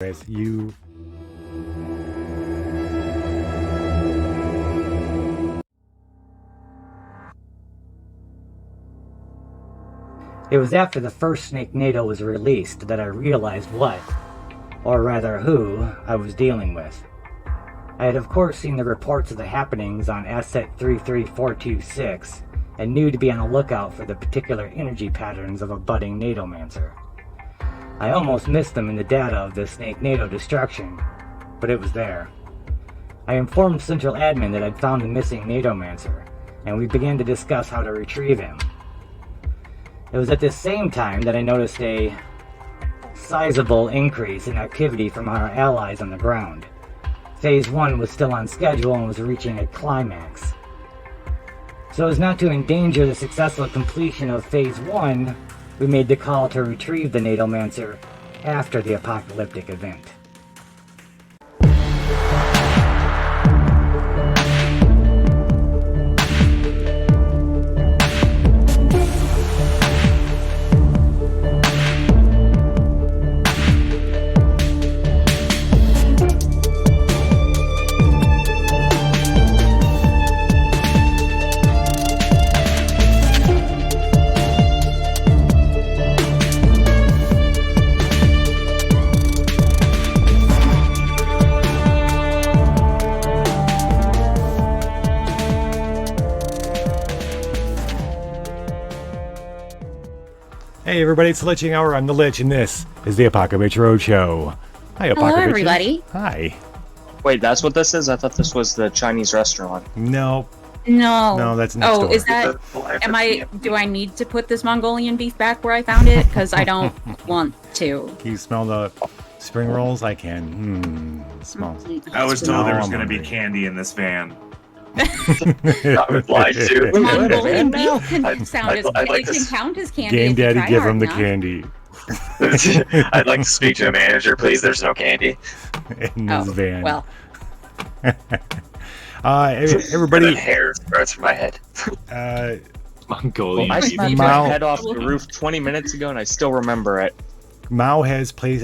You It was after the first snake NATO was released that I realized what, or rather who, I was dealing with. I had of course seen the reports of the happenings on Asset 33426 and knew to be on the lookout for the particular energy patterns of a budding Nadomancer. I almost missed them in the data of this snake NATO destruction, but it was there. I informed Central Admin that I'd found the missing Nadomancer, and we began to discuss how to retrieve him. It was at this same time that I noticed a sizable increase in activity from our allies on the ground. Phase 1 was still on schedule and was reaching a climax. So as not to endanger the successful completion of Phase 1, we made the call to retrieve the Nadomancer after the apocalyptic event. Hey everybody, it's the Liching Hour. I'm the Lich, and this is the Apocrypha Roadshow. Hi, Apocrypha. Hello, everybody. Hi. Wait, that's what this is? I thought this was the Chinese restaurant. No, that's next door. Is that? Do I need to put this Mongolian beef back where I found it? Because I don't want to. Can you smell the spring rolls? I can. Smells. I was told there was going to be candy in this van. I would like to. Mongolian beef can sound as like it can count as candy. Game if you Daddy, try give hard him the enough. candy I'd like to speak to a manager, please. There's no candy in this van. Well, everybody. Hair starts from my head. Mongolian. I smacked my head off the roof 20 minutes ago, and I still remember it. Mao has posted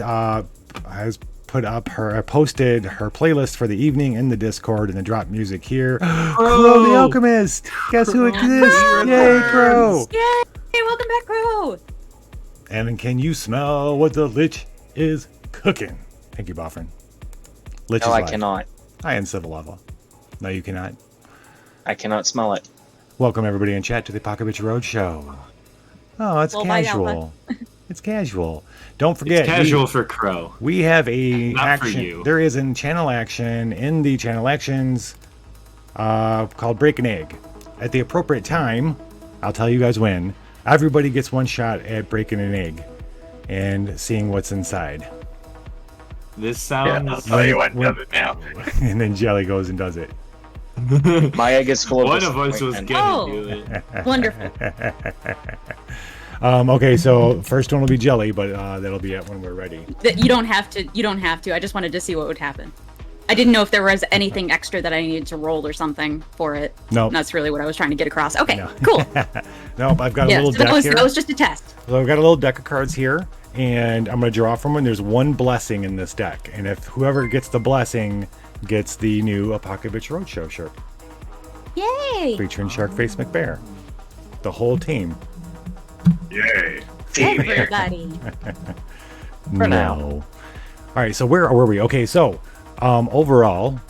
her playlist for the evening in the Discord and the drop music here. Crow the Alchemist! Guess who exists? Yay, Crow! yay! Welcome back, Crow. And can you smell what the Lich is cooking? Thank you, Boffin. Lich No, is I live. cannot. I am civil level. No, you cannot. I cannot smell it. Welcome everybody in chat to the Apocrypha Roadshow. Oh, it's Well, bye, casual. It's casual. Don't forget. It's casual for Crow. We have a Not action. for you. There is a channel action in the channel actions called Break an Egg. At the appropriate time, I'll tell you guys when. Everybody gets one shot at breaking an egg and seeing what's inside. This sounds. I'll tell you what does it now. And then Jelly goes and does it. My egg is full of One of us was disappointment. gonna do it. Wonderful. Okay, so first one will be Jelly, but that'll be it when we're ready. You don't have to. You don't have to. I just wanted to see what would happen. I didn't know if there was anything extra that I needed to roll or something for it. Nope. That's really what I was trying to get across. Okay, No. cool. Nope, I've got a Yeah, little so deck that here. was just a test. So I've got a little deck of cards here, and I'm going to draw from one. There's one blessing in this deck, and if whoever gets the blessing gets the new Apocrypha Roadshow shirt Yay! featuring Sharkface McBear. The whole team. Yay. Everybody. For now. All right, so where were we? Okay, so overall,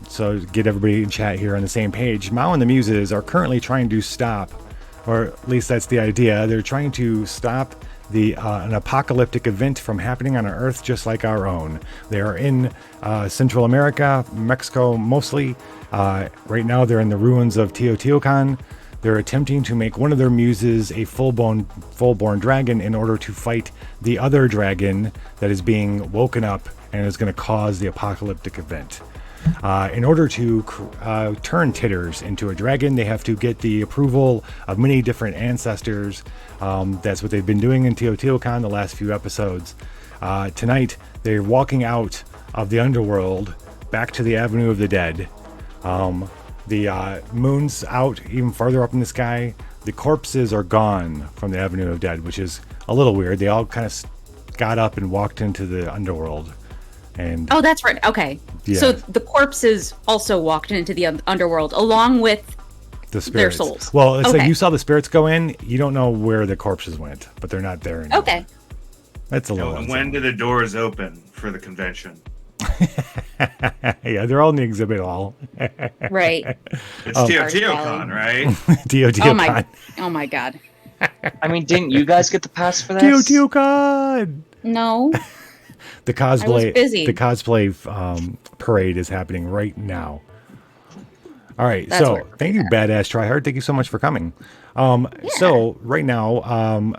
so to get everybody in chat here on the same page, Mao and the Muses are currently trying to stop, or at least that's the idea, they're trying to stop an apocalyptic event from happening on an Earth just like our own. They are in Central America, Mexico mostly. Right now they're in the ruins of Teotihuacan. They're attempting to make one of their muses a full-born dragon in order to fight the other dragon that is being woken up and is going to cause the apocalyptic event. In order to turn Titters into a dragon, they have to get the approval of many different ancestors. That's what they've been doing in Teotihuacan the last few episodes. Tonight, they're walking out of the underworld back to the Avenue of the Dead. The moon's out even farther up in the sky. The corpses are gone from the Avenue of Dead, which is a little weird. They all kind of got up and walked into the underworld. And Oh, that's right. Okay. Yeah. So the corpses also walked into the underworld along with the spirits. their souls. Well, it's like Okay. you saw the spirits go in. You don't know where the corpses went, but they're not there anymore. Okay. That's a little. And when do the doors open for the convention? Yeah, they're all in the exhibit hall. Right. It's Oh. TeoTeoCon, right? Teotihuacan. Oh my god. I mean, didn't you guys get the pass for this? Teotihuacan. No. The cosplay. busy. The cosplay parade is happening right now. All right, That's so what we're thank you, Badass Tryhard. Thank you so much for coming. So right now,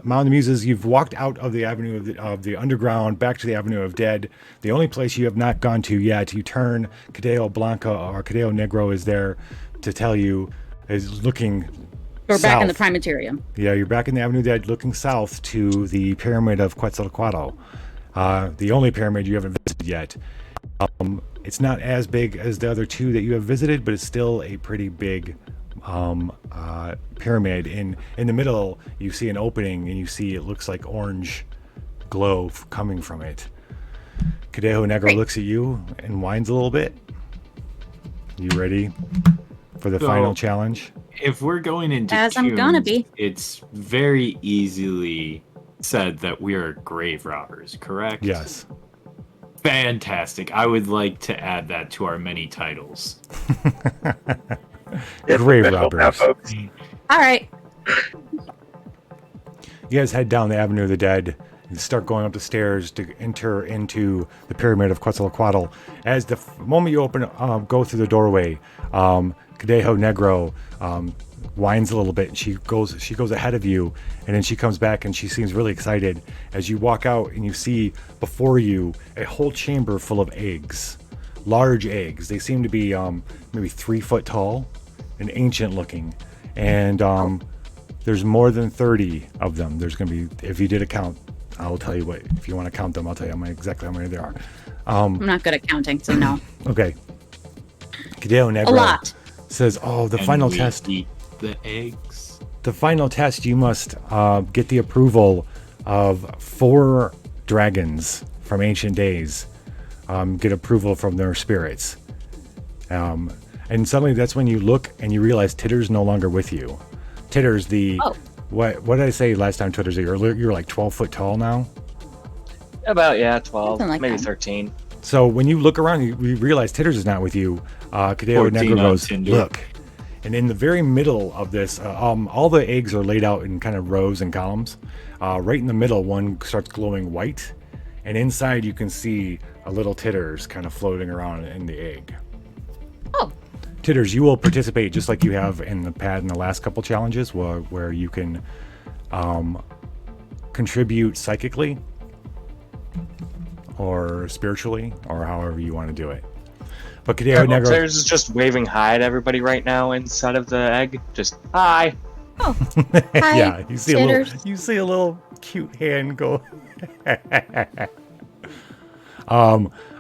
Mound of the Muses, you've walked out of the Avenue of the Underground back to the Avenue of Dead. The only place you have not gone to yet, you turn Cadeo Blanca or Cadeo Negro is there to tell you, is looking We're back in the south. Primatarium. Yeah, you're back in the Avenue of Dead looking south to the Pyramid of Quetzalcoatl. The only pyramid you haven't visited yet. It's not as big as the other two that you have visited, but it's still a pretty big pyramid. In the middle, you see an opening, and you see it looks like orange glow coming from it. Cadejo Negro Great. looks at you and whines a little bit. You ready for the So- final challenge? If we're going into As I'm gonna tombs, be. it's very easily said that we are grave robbers, correct? Yes. Fantastic. I would like to add that to our many titles. Grave robbers. All right. You guys head down the Avenue of the Dead and start going up the stairs to enter into the Pyramid of Quetzalcoatl. As the moment you go through the doorway, Cadejo Negro whines a little bit, and she goes ahead of you, and then she comes back and she seems really excited as you walk out and you see before you a whole chamber full of eggs, large eggs. They seem to be maybe 3 foot tall and ancient looking, and there's more than 30 of them. There's going to be, if you did a count, I'll tell you what, if you want to count them, I'll tell you exactly how many there are. I'm not good at counting, so no. Okay. Cadeo Negro A lot. says, "Oh, the And final we test. Eat the eggs. The final test. You must get the approval of 4 dragons from ancient days. Get approval from their spirits. And suddenly, that's when you look and you realize Titters no longer with you. Titters, what did I say last time? Titters, you're like 12 foot tall now. About 12, Something like maybe that. 13. So when you look around, you realize Titters is not with you. Cadeo 14 Negro on goes, Tinder. look. And in the very middle of this, all the eggs are laid out in kind of rows and columns. Right in the middle, one starts glowing white. And inside you can see a little Titters kind of floating around in the egg. Oh. Titters, you will participate just like you have in the last couple challenges where you can contribute psychically or spiritually or however you want to do it. But Cadeo Negro, Titters is just waving hi to everybody right now inside of the egg. Just hi. Hi, yeah, you Titters. see a little cute hand go.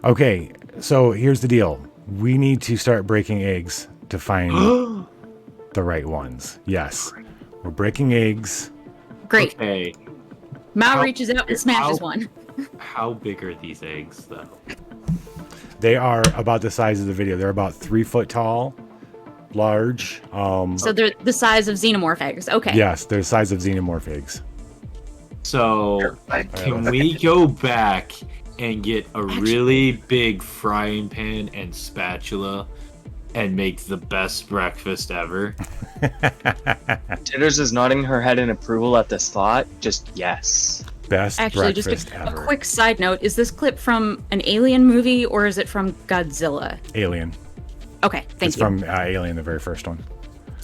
Okay, so here's the deal. We need to start breaking eggs to find the right ones. Yes, we're breaking eggs. Great. Okay. Mao How- reaches out and smashes how- one. How big are these eggs, though? They are about the size of the video. They're about 3 foot tall, large. So they're the size of xenomorph eggs. Okay. Yes, they're the size of xenomorph eggs. So, can we go back and get a really big frying pan and spatula and make the best breakfast ever? Titters is nodding her head in approval at this thought. Just yes. Best Actually, just breakfast a ever. quick side note: is this clip from an Alien movie or is it from Godzilla? Alien. Okay, thank It's you. from Alien, the very first one.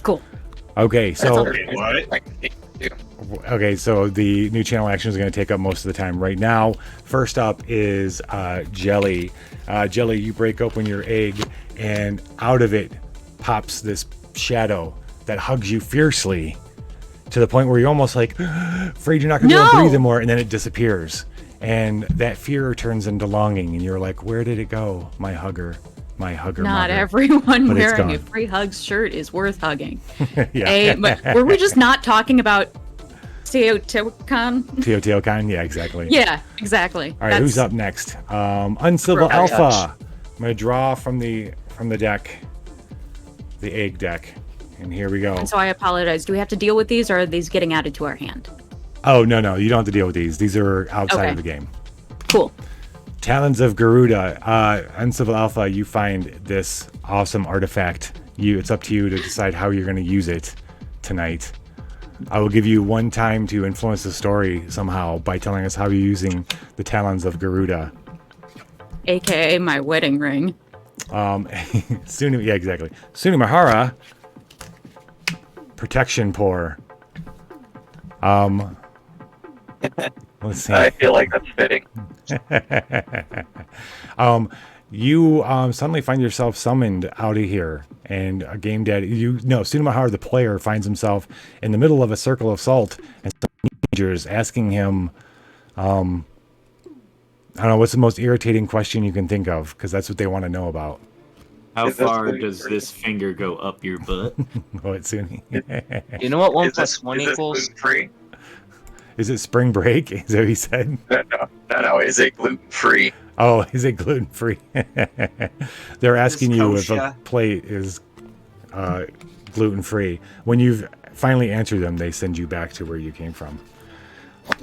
Cool. Okay, so Wait, what? okay, so the new channel action is going to take up most of the time right now. First up is Jelly. Jelly, you break open your egg, and out of it pops this shadow that hugs you fiercely to the point where you're almost like afraid you're not going to be able to No! breathe anymore, and then it disappears. And that fear turns into longing, and you're like, where did it go? My hugger. My hugger. Not mugger." everyone But it's wearing a gone. free hugs shirt is worth hugging. Yeah. But were we just not talking about Teotihuacan. Teotihuacan, yeah, exactly. Yeah, exactly. All right, who's up next? Uncivil Roach. Alpha. I'm gonna draw from the deck, the egg deck, and here we go. And so I apologize. Do we have to deal with these, or are these getting added to our hand? Oh no, you don't have to deal with these. These are outside Okay. of the game. Cool. Talons of Garuda. Uncivil Alpha, you find this awesome artifact. It's up to you to decide how you're going to use it tonight. I will give you one time to influence the story somehow by telling us how you're using the Talons of Garuda. AKA my wedding ring. Yeah, exactly. Sunimahara, Protection Pour. Let's see. I feel like that's fitting. You suddenly find yourself summoned out of here, and a game dead. Sunimahara, the player, finds himself in the middle of a circle of salt, and some teenagers asking him, I don't know, what's the most irritating question you can think of, because that's what they want to know about. How far does this finger go up your butt? Oh, it's Suni. You know what 1 + 1 equals? Free? Is it spring break? Is that what he said? No. Is it gluten free? Oh, is it gluten free? They're asking you if a kosher. plate is gluten free. When you've finally answered them, they send you back to where you came from.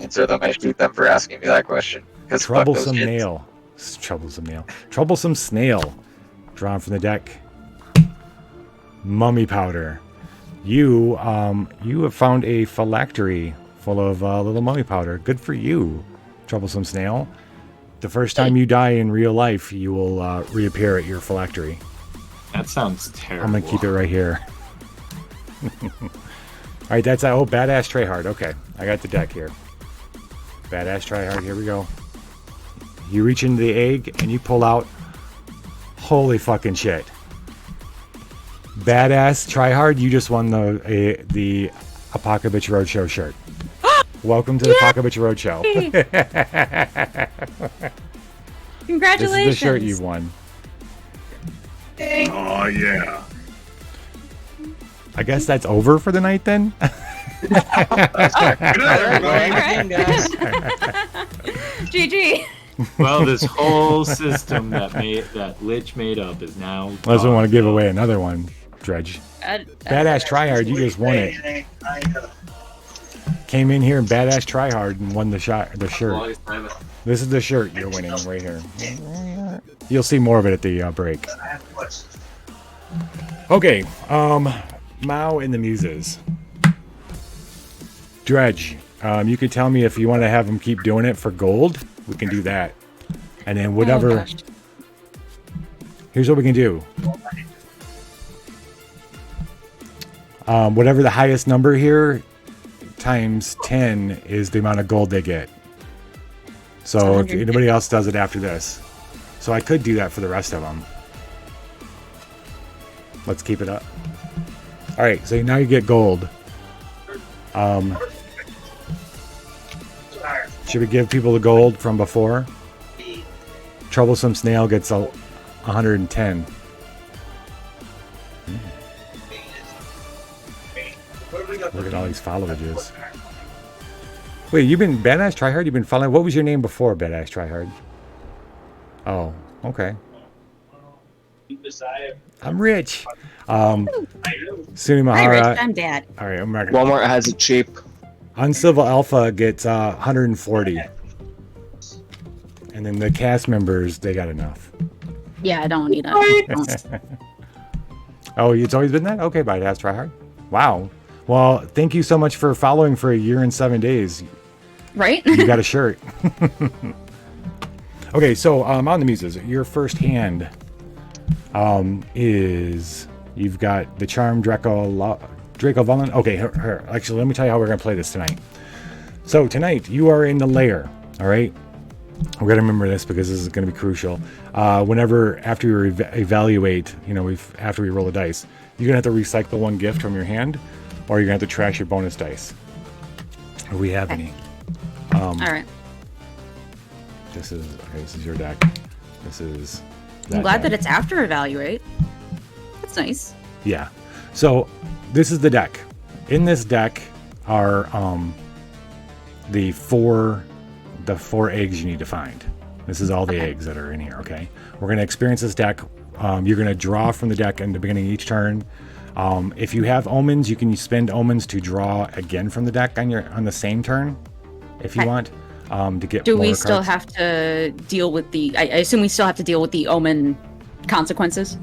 Answer them. I shoot them for asking me that question. 'Cause fuck those Troublesome kids. nail. Troublesome snail. Drawn from the deck. Mummy powder. You have found a phylactery full of little mummy powder. Good for you, troublesome snail. The first time you die in real life, you will reappear at your phylactery. That sounds terrible. I'm gonna keep it right here. All right, that's badass tryhard. Okay, I got the deck here. Badass tryhard. Here we go. You reach into the egg and you pull out. Holy fucking shit! Badass tryhard. You just won the Apocrypha Roadshow shirt. Welcome to the Apocrypha Roadshow. Congratulations. This is the shirt you won. Oh, yeah. I guess that's over for the night then. Good night, everybody. GG. Well, this whole system that Lich made up is now. Unless we gone, want to give so- away another one, Dredge. Badass tryhard. You just won it. Came in here and badass tryhard and won the shirt. This is the shirt you're winning right here. You'll see more of it at the break. Okay, Mao and the Muses. Dredge, you could tell me if you want to have them keep doing it for gold. We can do that. And then whatever. Oh, gosh. Here's what we can do. Whatever the highest number here times 10 is the amount of gold they get. So if anybody else does it after this. So I could do that for the rest of them. Let's keep it up. All right, so now you get gold. Should we give people the gold from before? Troublesome Snail gets 110. Look at all these followages. Wait, you've been Badass Tryhard? You've been following? What was your name before Badass Tryhard? Oh, okay. I'm rich. Suni Hi, Rich. Mahara. I'm Dad. All right, I'm ready. Walmart has it cheap. Uncivil Alpha gets 140. And then the cast members, they got enough. Yeah, I don't need that. Oh, it's always been that? Okay, Badass Tryhard. Wow. Well, thank you so much for following for a year and 7 days. Right? You got a shirt. Okay, so on the Muses, your first hand is you've got the Charm Draco Vullen. Okay, here. Actually, let me tell you how we're gonna play this tonight. So tonight you are in the lair. All right, we're gonna remember this because this is gonna be crucial. Whenever after you evaluate, after we roll the dice, you're gonna have to recycle one gift from your hand, or you're gonna have to trash your bonus dice. Do we have any? All right. This is your deck. This is. I'm glad that deck. it's after evaluate. That's nice. Yeah. So this is the deck. In this deck are the four eggs you need to find. This is all the eggs that are in here. Okay, we're gonna experience this deck. You're gonna draw from the deck in the beginning of each turn. If you have omens, you can spend omens to draw again from the deck on the same turn, if you want. To get. Do more we still cards. have to deal with the? I assume we still have to deal with the omen consequences.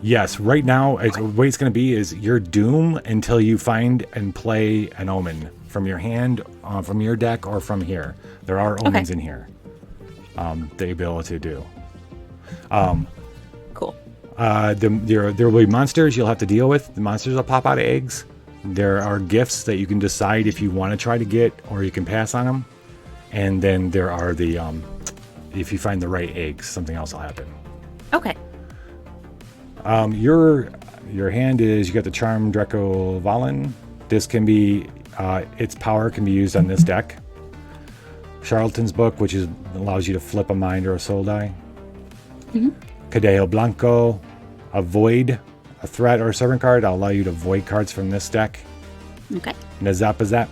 Yes. Right now, the way it's going to be is your doom until you find and play an omen from your hand, from your deck, or from here. There are omens in here. The ability to do. Cool. There will be monsters you'll have to deal with. The monsters will pop out of eggs. There are gifts that you can decide if you want to try to get, or you can pass on them. And then there are the, if you find the right eggs, something else will happen. Okay. Your hand is, you got the Charm Draco Valen. This can be, its power can be used on this deck. Charlatan's Book, which allows you to flip a mind or a soul die. Cadeo Blanco, Avoid a threat or a servant card. I'll allow you to void cards from this deck. Okay. Nazapazap.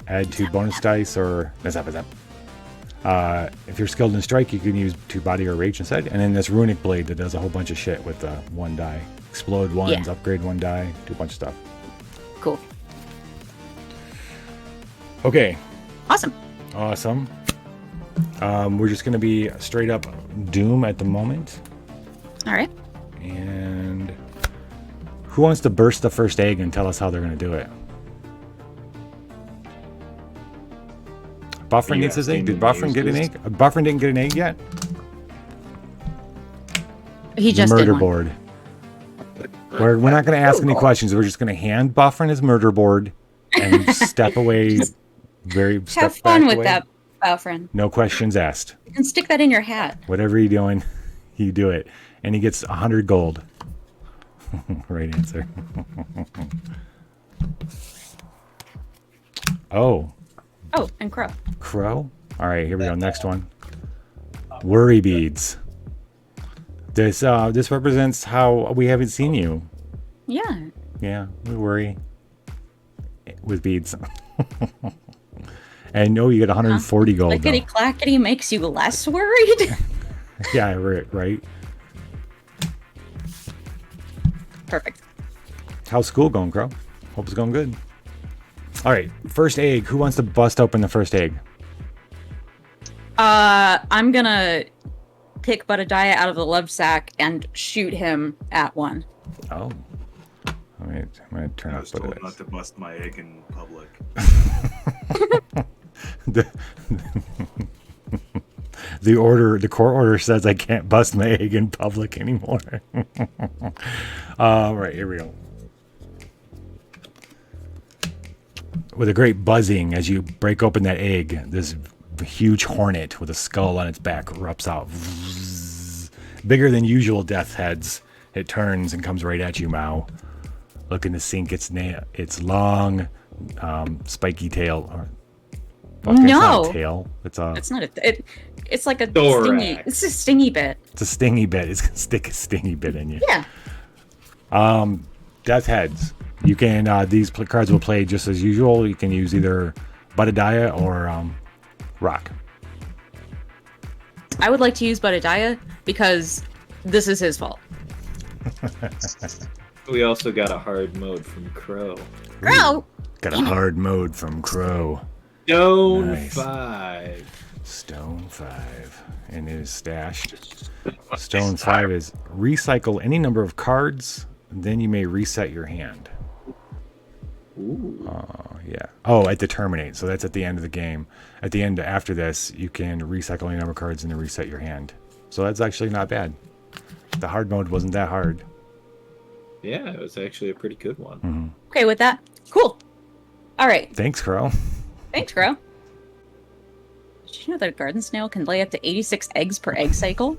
Add 2 bonus dice or Nazapazap. If you're skilled in strike, you can use 2 body or rage instead. And then this runic blade that does a whole bunch of shit with 1 die. Explode ones, upgrade 1 die, do a bunch of stuff. Cool. Okay. Awesome. We're just going to be straight up Doom at the moment. All right. And who wants to burst the first egg and tell us how they're going to do it? Buffrin needs his egg. Did Buffrin get an egg? Buffrin didn't get an egg yet? He just murder did one. board. We're not going to ask any questions. We're just going to hand Buffrin his murder board and step away. Have fun with that, Buffrin. No questions asked. You can stick that in your hat. Whatever you're doing, you do it. And he gets 100 gold. Right answer. Oh, and Crow. Crow? All right, here we go. Next one. Worry beads. This represents how we haven't seen you. Yeah. Yeah, we worry with beads. And no, you get 140 gold. Lickety clackety makes you less worried. Yeah, right. Perfect. How's school going, Crow? Hope it's going good. All right, first egg. Who wants to bust open the first egg? I'm gonna pick Budadiah out of the love sack and shoot him at one. Oh. All right, I'm going to turn I off was told Budadiah. not to bust my egg in public. The court order says I can't bust my egg in public anymore. All right, here we go. With a great buzzing as you break open that egg, this huge hornet with a skull on its back erupts out. Bigger than usual death heads. It turns and comes right at you, Mao. Looking to sink its long, spiky tail. It's not a tail. It's not a. It's like a Thorax. stingy. It's a stingy bit. It's a stingy bit. It's gonna stick a stingy bit in you. Yeah. Death heads. You can these cards will play just as usual. You can use either Budadiah or Rock. I would like to use Budadiah because this is his fault. We also got a hard mode from Crow. Crow. Got a hard mode from Crow. Stone Nice. 5. Stone 5. And it is stashed. Stone 5 is recycle any number of cards, then you may reset your hand. Ooh. Yeah. Oh, at the terminate. So that's at the end of the game. At the end, after this, you can recycle any number of cards and then reset your hand. So that's actually not bad. The hard mode wasn't that hard. Yeah, it was actually a pretty good one. Mm-hmm. Okay with that. Cool. All right. Thanks, Crow. Thanks, Crow. Did you know that a garden snail can lay up to 86 eggs per egg cycle?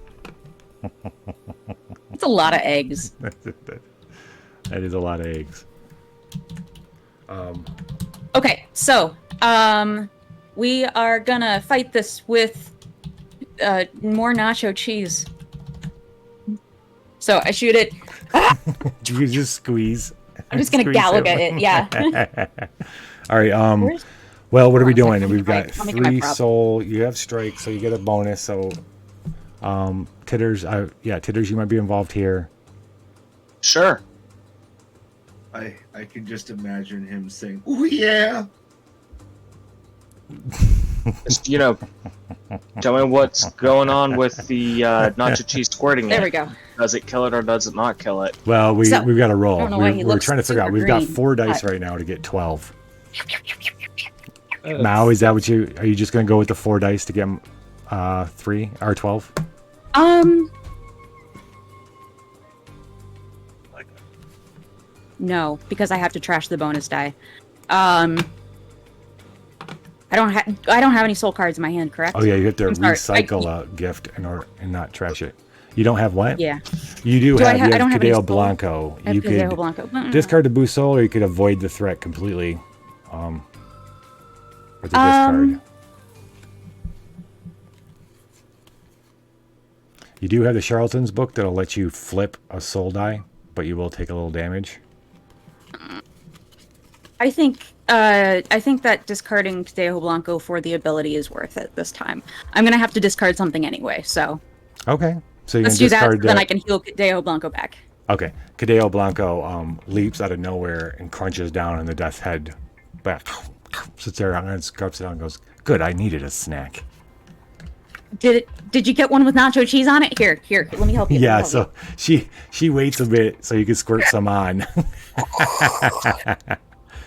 That's a lot of eggs. That is a lot of eggs. Okay, so we are gonna fight this with more nacho cheese. So I shoot it. You just squeeze. I'm just gonna Squeeze gallagher it. Yeah. All right. Well, what are we Hold on a doing? second, We've got let me get my 3 prop. soul. You have strike, so you get a bonus. So, Titters, Titters, you might be involved here. Sure. I can just imagine him saying, "Oh yeah." Just, tell me what's going on with the nacho cheese squirting There it. we go. Does it kill it or does it not kill it? Well, we've got to roll. I don't know why he We're looks trying to figure out. super We've got green. 4 dice right now to get 12. Mao, is that what you? Are you just going to go with the 4 dice to get 3 or 12? No, because I have to trash the bonus die. I don't have any soul cards in my hand, correct? Oh yeah, you have to I'm sorry. recycle a gift and not trash it. You don't have what? Yeah. You do I have. You don't have have any Cadeo soul. Blanco. I have You Cadeo could Blanco. discard the boost soul, or you could avoid the threat completely. With a discard. You do have the Charlatan's book that'll let you flip a soul die, but you will take a little damage. I think that discarding Cadeo Blanco for the ability is worth it this time. I'm gonna have to discard something anyway, so Okay, so you let's can do that. discard Then I can heal Cadeo Blanco back. Okay, Cadeo Blanco leaps out of nowhere and crunches down on the death's head. Back, sits there and scrubs it out and goes, "Good, I needed a snack." Did you get one with nacho cheese on it? Here, let me help you. Yeah, so she waits a bit so you can squirt some on.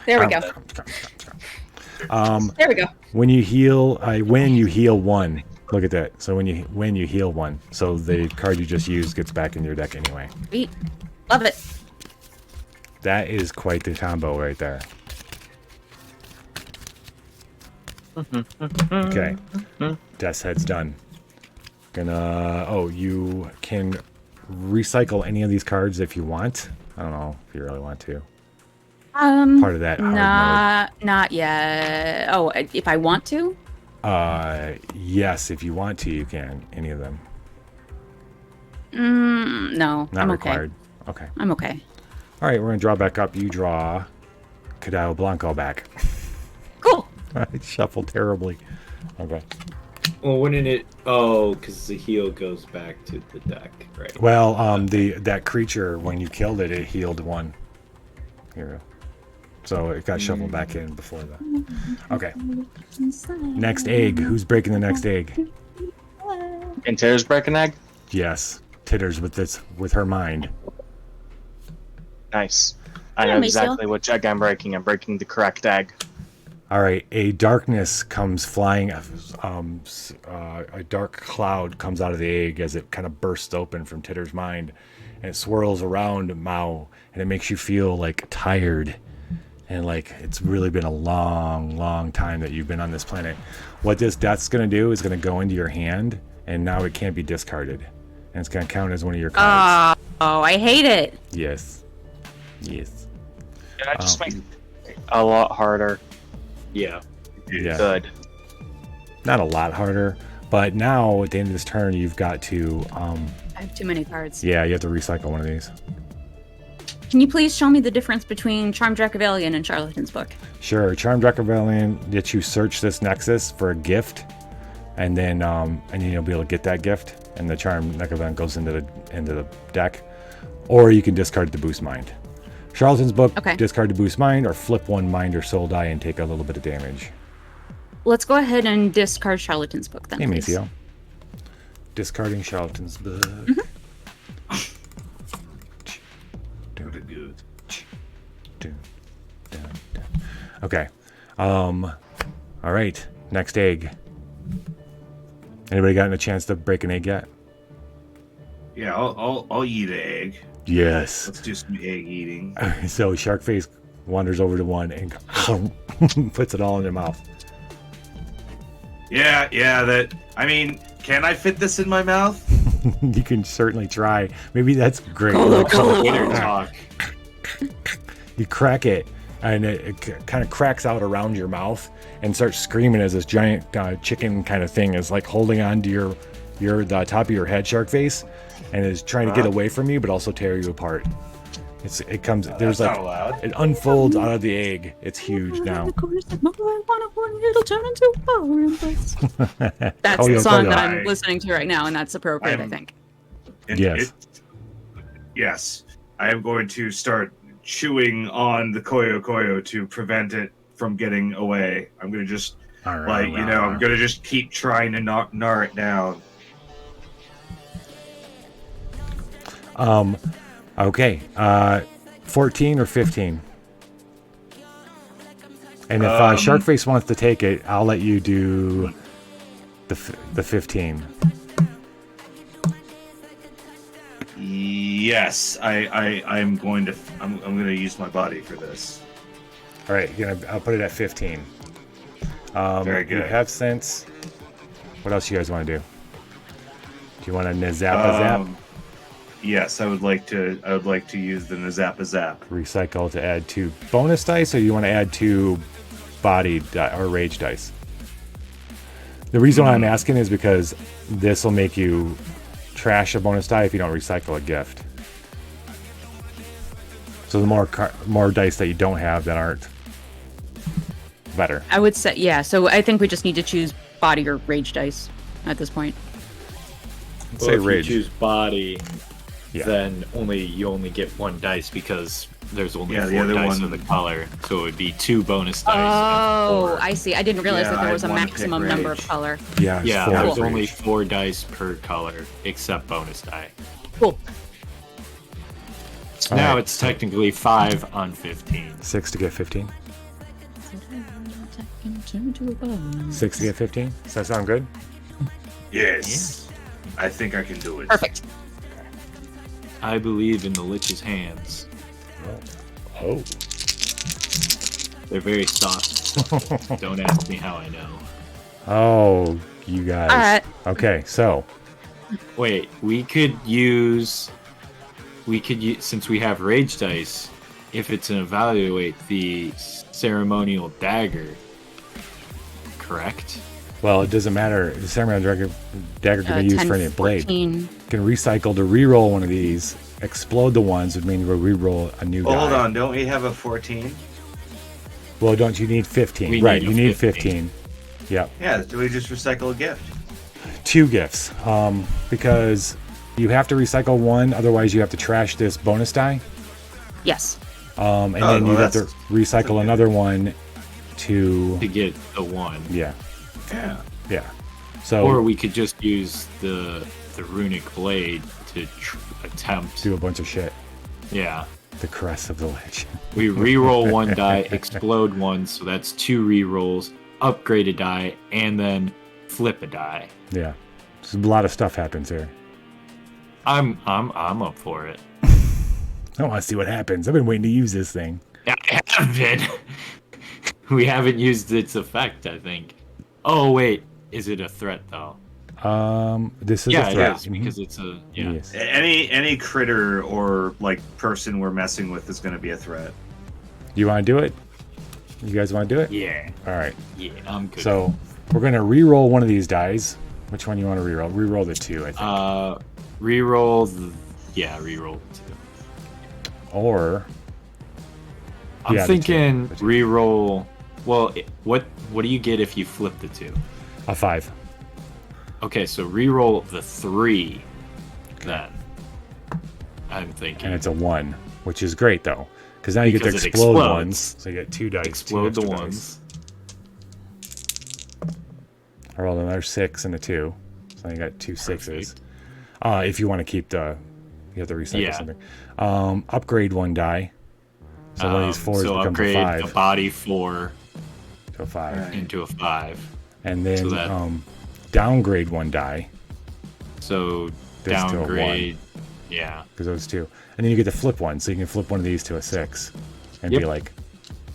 There we go. There we go. When you heal 1. Look at that. So when you heal 1, so the card you just used gets back in your deck anyway. Sweet. Love it. That is quite the combo right there. Okay. Death's head's done. You can recycle any of these cards if you want. I don't know if you really want to. Part of that hard Not yet. Oh, if I want to? Yes, if you want to, you can. Any of them. No. Not I'm required. Okay. Okay. I'm okay. All right, we're going to draw back up. You draw Cadeo Blanco back. Cool. I shuffled terribly. Okay. Well, wouldn't it? Oh, because the heal goes back to the deck, right? Well, that creature, when you killed it, it healed 1. Here. So it got shuffled back in before that. Okay. Next egg. Who's breaking the next egg? And Titters break an egg? Yes. Titters with her mind. Nice. I Yeah, know Maciel. exactly which egg I'm breaking. I'm breaking the correct egg. All right. A darkness comes flying. A dark cloud comes out of the egg as it kind of bursts open from Titter's mind, and it swirls around Mao, and it makes you feel like tired, and like it's really been a long, long time that you've been on this planet. What this death's going to do is going to go into your hand, and now it can't be discarded, and it's going to count as one of your cards. Oh, I hate it. Yes. Did I just make it a lot harder? Yeah. Yeah. Good. Not a lot harder, but now at the end of this turn, you've got to, I have too many cards. you have to recycle one of these. Can you please show me the difference between Charmed Dracovalian and Charlatan's Book? Sure. Charmed Dracovalian lets you search this nexus for a gift, and then you'll be able to get that gift, and the Charmed Dracovalian goes into the deck, or you can discard the boost mind. Charlatan's Book, Okay. discard the boost mind, or flip 1 mind or soul die and take a little bit of damage. Let's go ahead and discard Charlatan's Book then, Hey, please. Maciel. Discarding Charlatan's Book. Okay. All right. Next egg. Anybody gotten a chance to break an egg yet? Yeah, I'll eat an egg. Yes. Let's do some egg eating. So Sharkface wanders over to one and puts it all in their mouth. Yeah, can I fit this in my mouth? You can certainly try. Maybe that's great. Winner talk. You crack it, and it kind of cracks out around your mouth and starts screaming as this giant chicken kind of thing is like holding on to the top of your head, Sharkface, and is trying to get away from you, but also tear you apart. It comes. There's That's like not allowed. it unfolds out of the egg. It's huge now. It'll turn into a power impulse. That's Oh, the yeah, song Koyo. that I'm listening to right now, and that's appropriate, I think. And Yes. Yes. I am going to start chewing on the Koyo to prevent it from getting away. I'm going to just, I'm going to just keep trying to gnar it down. Okay. 14 or 15. And if Sharkface wants to take it, I'll let you do the 15. Yes, I'm going to use my body for this. All right, I'll put it at 15. Very good. You have sense. What else you guys want to do? Do you want to Nazap? Yes, I would like to use the Nazap. Recycle to add 2 bonus dice, or you want to add 2 body or rage dice? The reason why I'm asking is because this will make you trash a bonus die if you don't recycle a gift. So the more dice that you don't have that aren't, better. I would say, yeah, so I think we just need to choose body or rage dice at this point. Let's say if rage. you choose body, Yeah. then you only get 1 dice because there's only Yeah, the 4 other dice one- of the color. So it would be 2 bonus dice. Oh, and 4. I see. I didn't realize Yeah, that there I'd was a wanna pick maximum number of rage. color. Yeah, Yeah, four there's rage. only 4 dice per color except bonus die. Cool. So All now right. it's technically 5 on 15. 6 to get 15. 6 to get 15. Does that sound good? Yes. I think I can do it. Perfect. I believe in the Lich's hands. Oh. They're very soft. Don't ask me how I know. Oh, you guys. Okay, so Wait, we could use, since we have rage dice, if it's an evaluate the ceremonial dagger, correct? well, it doesn't matter. The ceremonial dagger can be used 10, for any blade. 14. You can recycle to re-roll one of these. Explode the ones would mean we'll re-roll a new die. Hold on, don't we have a 14? Well, don't you need 15? We Right, need you a need 15. 15. Yep. Yeah, do we just recycle a gift? 2 gifts. Because you have to recycle 1, otherwise you have to trash this bonus die. Yes. And then you have to that's recycle good. another one to To get the 1. yeah. Yeah. So Or we could just use the runic blade to attempt. do a bunch of shit. Yeah. The crest of the lich. We re-roll 1 die, explode 1, so that's 2 re-rolls, upgrade a die, and then flip a die. Yeah. So a lot of stuff happens here. I'm up for it. I want to see what happens. I've been waiting to use this thing. I have been. We haven't used its effect, I think. Oh wait, is it a threat though? This is Yeah, a it threat. is because it's a yeah. Yes. Any critter or like person we're messing with is going to be a threat. You want to do it? You guys want to do it? Yeah, All right. yeah, I'm good. So we're gonna re-roll one of these dice. Which one you want to re-roll? Re-roll the 2, I think. Reroll reroll 2. Or I'm Yeah, the thinking two. reroll. Well, what do you get if you flip the 2? a 5. Okay, so reroll the 3. Then I'm thinking And it's a 1, which is great though, because now you get to Because it explode explodes. ones. So you get 2 dice. explode two the extra ones. dice. I rolled another 6 and a 2, so you got 2 sixes. Perfect. If you want to keep you have to recycle Yeah. something. Upgrade 1 die. So one of these 4s so becomes a upgrade 5. a body 4 To a 5. Right. into a 5. And then So that- downgrade 1 die, So This to a downgrade. Yeah. because those 2. And then you get to flip 1, so you can flip one of these to a 6 and be Yep. like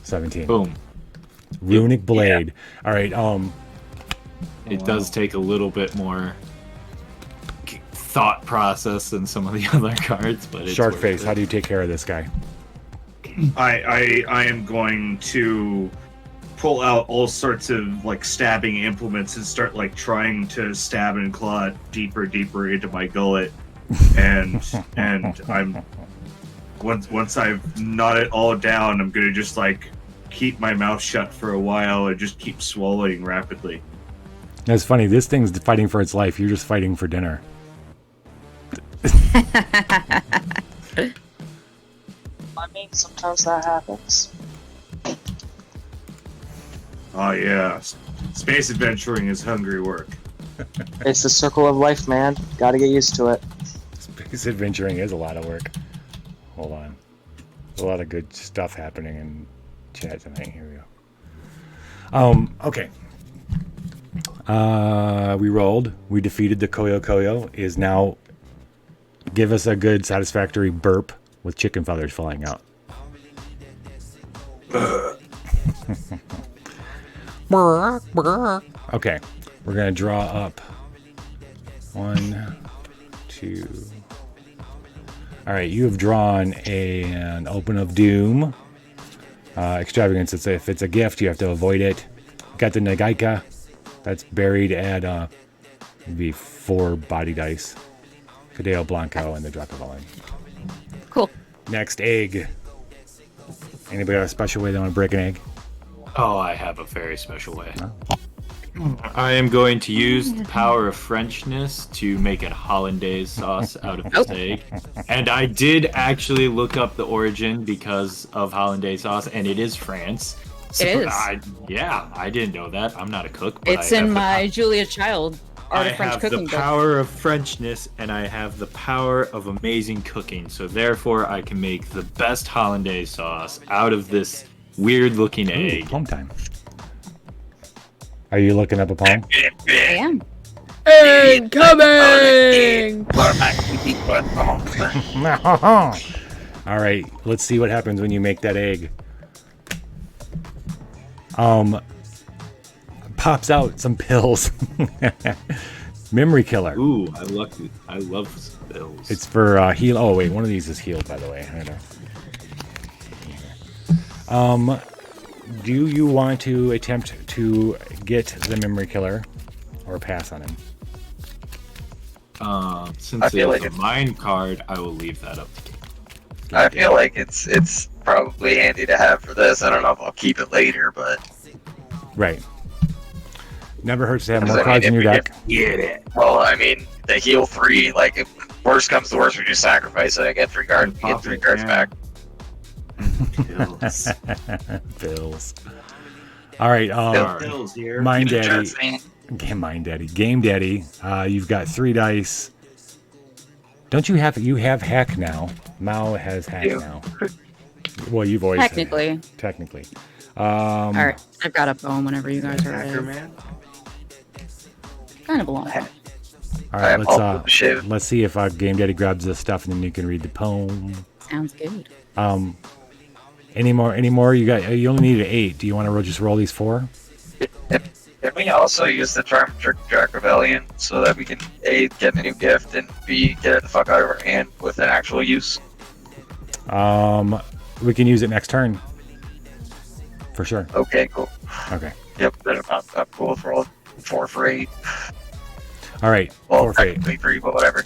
17. Boom. Runic blade. All right. It does take a little bit more thought process than some of the other cards, but it's Shark worth face. it. How do you take care of this guy? I am going to pull out all sorts of like stabbing implements and start like trying to stab and claw deeper into my gullet, and I'm once I've gnawed it all down, I'm gonna just like keep my mouth shut for a while and just keep swallowing rapidly. That's funny. This thing's fighting for its life. You're just fighting for dinner. I mean, sometimes that happens. Oh yeah, space adventuring is hungry work. It's the circle of life, man. Gotta get used to it. Space adventuring is a lot of work. Hold on. There's a lot of good stuff happening in chat tonight. Here we go. Okay. We rolled. We defeated the Koyo Koyo. Is now give us a good satisfactory burp with chicken feathers flying out. Okay. We're going to draw up 1, 2. All right. You have drawn an Open of Doom. Extravagance. If it's a gift, you have to avoid it. Got the Nagaika. That's buried at maybe 4 body dice. Cadeo Blanco and the Dracovalen. Cool. Next, egg. Anybody got a special way they want to break an egg? Oh, I have a very special way. I am going to use the power of Frenchness to make a hollandaise sauce out of this egg. And I did actually look up the origin because of hollandaise sauce, and it is France. So It is. I didn't know that. I'm not a cook. But It's I have in the my Julia Child Art I of French have Cooking the book. power of Frenchness, and I have the power of amazing cooking. So therefore, I can make the best hollandaise sauce out of this weird-looking egg. Poem time. Are you looking up a poem? I am. Incoming! All right, let's see what happens when you make that egg. Pops out some pills. Memory killer. Ooh, I love pills. It's for heal. Oh wait, one of these is healed, by the way. I know. Do you want to attempt to get the memory killer, or pass on him? Since it's a mind card, I will leave that up to you. I feel like it's probably handy to have for this. I don't know if I'll keep it later, but Right. Never hurts to have more cards in your deck. Get it. Well, I mean, the heal 3, like, if worst comes to worst, we just sacrifice it. I get 3 cards, get 3 cards back. Pills. Pills. All right. Pills here. Mind Keep it Daddy. fancy. Game Daddy. You've got 3 dice. Don't you have hack now? Mao has hack Yeah. now. Well, you've always had Technically. hack. Technically. All right. I've got a poem whenever you guys are Hacker ready. man. Kind of a long one. All right. Shiv. Let's see if Game Daddy grabs this stuff and then you can read the poem. Sounds good. Any more? You only need an 8. Do you want to just roll these 4? Can we also use the Charm Dracovalion so that we can A, get a new gift, and B, get it the fuck out of our hand with an actual use? We can use it next turn. For sure. Okay, cool. Okay. Yep, then I'm cool for all 4 for 8. All right. Well, 4 for 8. technically 3, but whatever.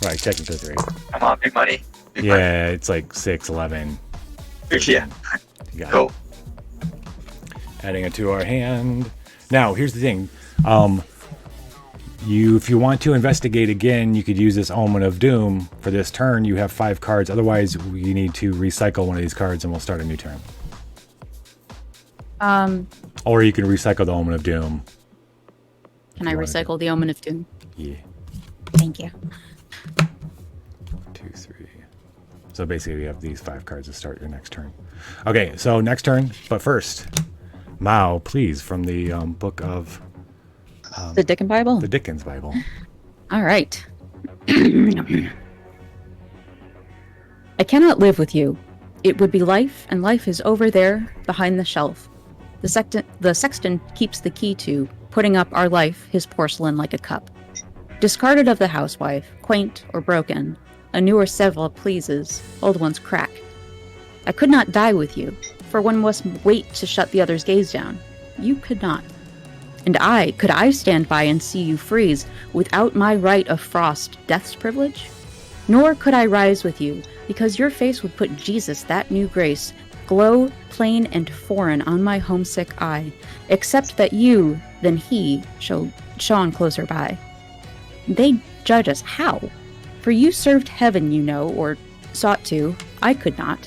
Right. Technically 3. I'm on big money. Big Yeah, it's like 6, 11. money. Yeah, You got it. cool. Adding it to our hand. Now, here's the thing. If you want to investigate again, you could use this Omen of Doom for this turn. You have 5 cards. Otherwise, you need to recycle one of these cards and we'll start a new turn. Or you can recycle the Omen of Doom. Can I recycle the Omen of Doom? Yeah. Thank you. 2, 3. So basically, you have these 5 cards to start your next turn. Okay, so next turn. But first, Mao, please, from the book of The Dickens Bible? the Dickens Bible. All right. I cannot live with you. It would be life, and life is over there behind the shelf. The sexton keeps the key to, putting up our life, his porcelain like a cup. Discarded of the housewife, quaint or broken, a newer Seville pleases, old ones crack. I could not die with you, for one must wait to shut the other's gaze down. You could not. And could I stand by and see you freeze, without my right of frost, death's privilege? Nor could I rise with you, because your face would put Jesus, that new grace, glow plain and foreign on my homesick eye, except that you, than he, shone closer by. They judge us how? For you served heaven, you know, or sought to. I could not,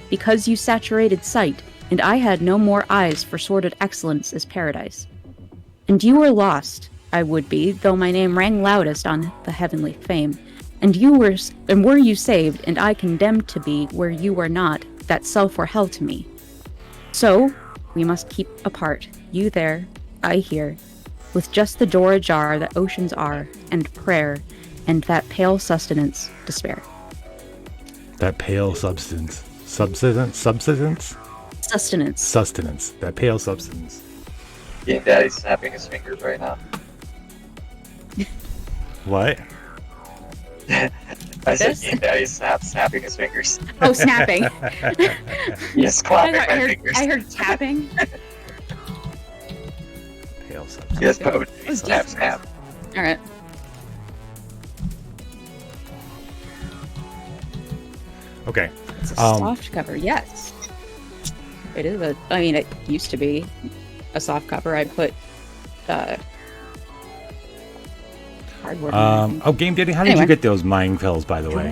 because you saturated sight, and I had no more eyes for sordid excellence as paradise. And you were lost, I would be, though my name rang loudest on the heavenly fame. And were you saved, and I condemned to be where you were not, that self were hell to me. So, we must keep apart, you there, I here, with just the door ajar that oceans are, and prayer, and that pale sustenance, despair. That pale substance. Subsistence? Sustenance. That pale substance. Yeah, Daddy's snapping his fingers right now. What? I said, yeah, Daddy's snapping his fingers. Oh, snapping. Yes, clapping my fingers. I heard tapping. Pale substance. Yes, poetry. Snap. Alright. Okay. It's a soft cover, yes. It is it used to be a soft cover. I put hardware. Game Daddy, how did you get those mind pills, by the way?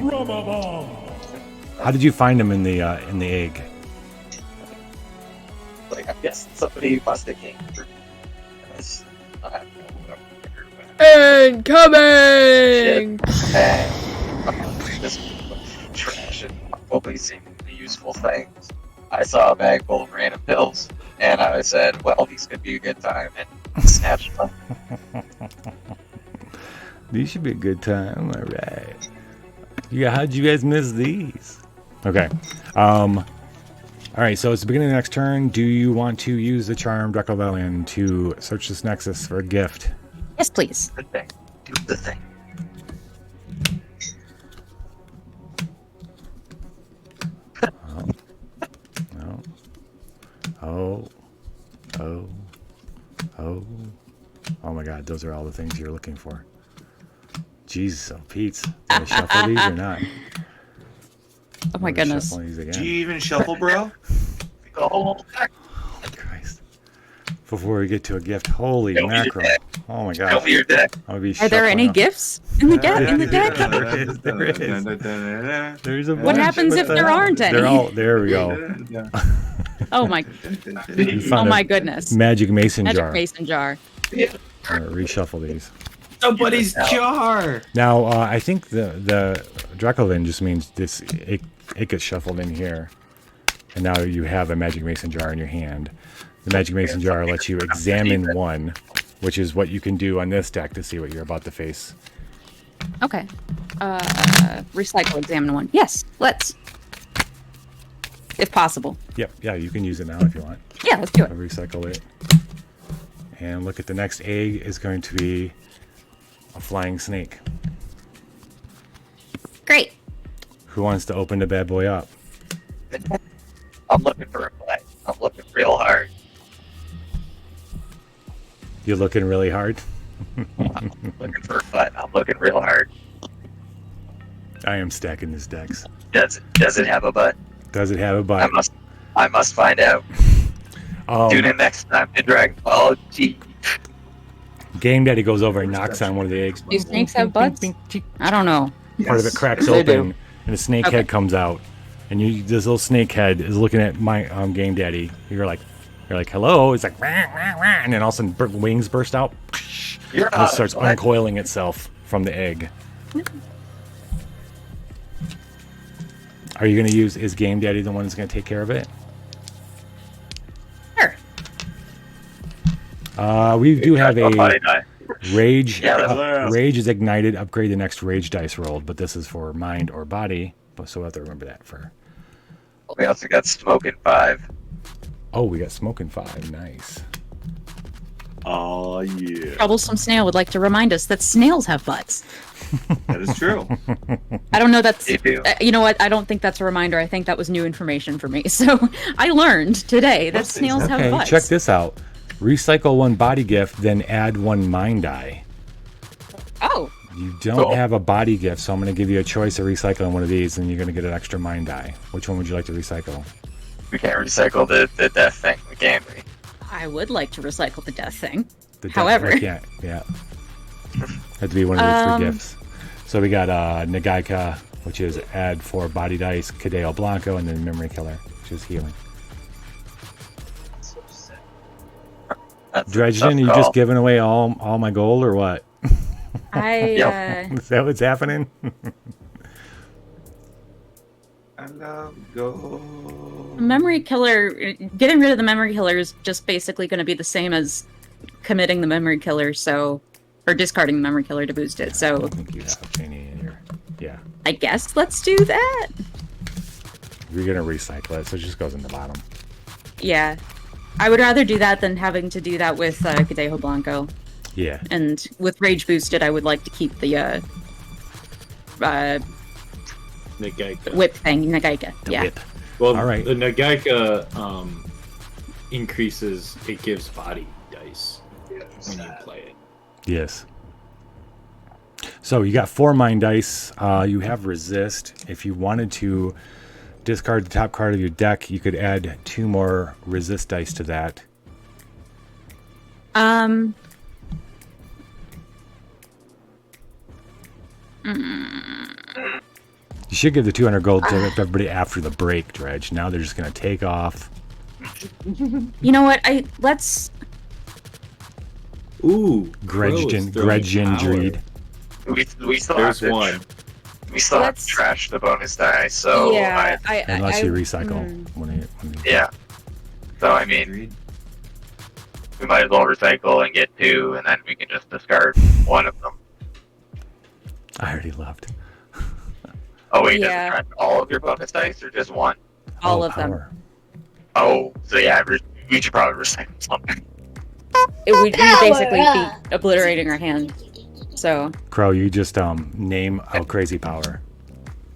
How did you find them in the egg? Like, I guess somebody must have came through. Incoming! This trash and probably seemingly useful things. I saw a bag full of random pills, and I said, well, these could be a good time, and snatched them. These should be a good time, alright. Yeah, how'd you guys miss these? Okay. Alright, so it's the beginning of the next turn. Do you want to use the charm Dracovelian to search this nexus for a gift? Yes, please. The thing. Do the thing. Oh my god, those are all the things you're looking for. Jesus, oh Pete. Did I shuffle these or not? Oh my goodness. These again. Do you even shuffle, bro? Oh, Christ. Before we get to a gift, holy mackerel. Oh my god. Show me your deck. Are there any gifts in the deck? There's a bunch, What happens if there aren't any? They're all there. We go. Oh my goodness. Magic mason jar. Magic mason jar. I'm gonna reshuffle these. Somebody's jar. Now, I think the Dracovelian just means this. It gets shuffled in here, and now you have a magic mason jar in your hand. The magic mason jar lets you examine one, which is what you can do on this deck to see what you're about to face. Okay. Recycle, examine one. Yes, let's. If possible. Yep. Yeah, you can use it now if you want. Yeah, let's do it. I'll recycle it. And look at the next egg is going to be a flying snake. Great. Who wants to open the bad boy up? I'm looking for a play. I'm looking real hard. You're looking really hard. I'm looking for a butt. I'm looking real hard. I am stacking this decks. Does it have a butt? Does it have a butt? I must find out. Tune in next time to Dragon Ball G. Game Daddy goes over and knocks on one of the eggs. Do snakes have butts? I don't know. Part of it cracks open, and a snake head comes out, and this little snake head is looking at my Game Daddy. You're like, hello. It's like, rah, rah, rah, and then all of a sudden wings burst out, and it starts uncoiling itself from the egg. Are you going to use? Is Game Daddy the one that's going to take care of it? Sure. We do have a rage. Yeah, Rage is ignited. Upgrade the next rage dice rolled, but this is for mind or body. So we have to remember that for. We also got Smoking 5. Oh, we got Smoking 5. Nice. Oh yeah. Troublesome Snail would like to remind us that snails have butts. That is true. I don't know. That's They do. you know what? I don't think that's a reminder. I think that was new information for me. So I learned today that snails have Okay, butts. check this out. Recycle one body gift, then add one mind die. Oh. You don't have a body gift, so I'm going to give you a choice of recycling one of these, and you're going to get an extra mind die. Which one would you like to recycle? We can't recycle the death thing, can we? I would like to recycle the death thing. However, yeah. Had to be one of the three gifts. So we got Nagaika, which is add 4 body dice, Cadeo Blanco, and then Memory Killer, which is healing. Dredgen, you just giving away all my gold or what? Is that what's happening? I love gold. Memory Killer, getting rid of the Memory Killer is just basically going to be the same as committing the Memory Killer, or discarding the Memory Killer to boost it, so... I don't think you have any in here. Yeah. I guess let's do that. You're going to recycle it, so it just goes in the bottom. Yeah. I would rather do that than having to do that with Cadejo Blanco. Yeah. And with Rage Boosted, I would like to keep the Nagaika. whip thing, Nagaika. The whip. Well, all right. The Nagaika increases, it gives body dice when you play it. Yes. So you got 4 mind dice. You have resist. If you wanted to discard the top card of your deck, you could add 2 more resist dice to that. You should give the 200 gold to everybody after the break, Dredge. Now they're just going to take off. You know what? Let's... Ooh. Gredgen Dreed. We still There's have to, one. We still have to trash the bonus die, so... Yeah, Unless you recycle. Yeah. So, I mean... We might as well recycle and get 2, and then we can just discard one of them. I already left. Oh, wait, does it trash all of your bonus dice, or just one? All of power. them. Oh, so yeah, we should probably recycle something. It would basically be obliterating our hand. So... Crow, you just name a crazy power.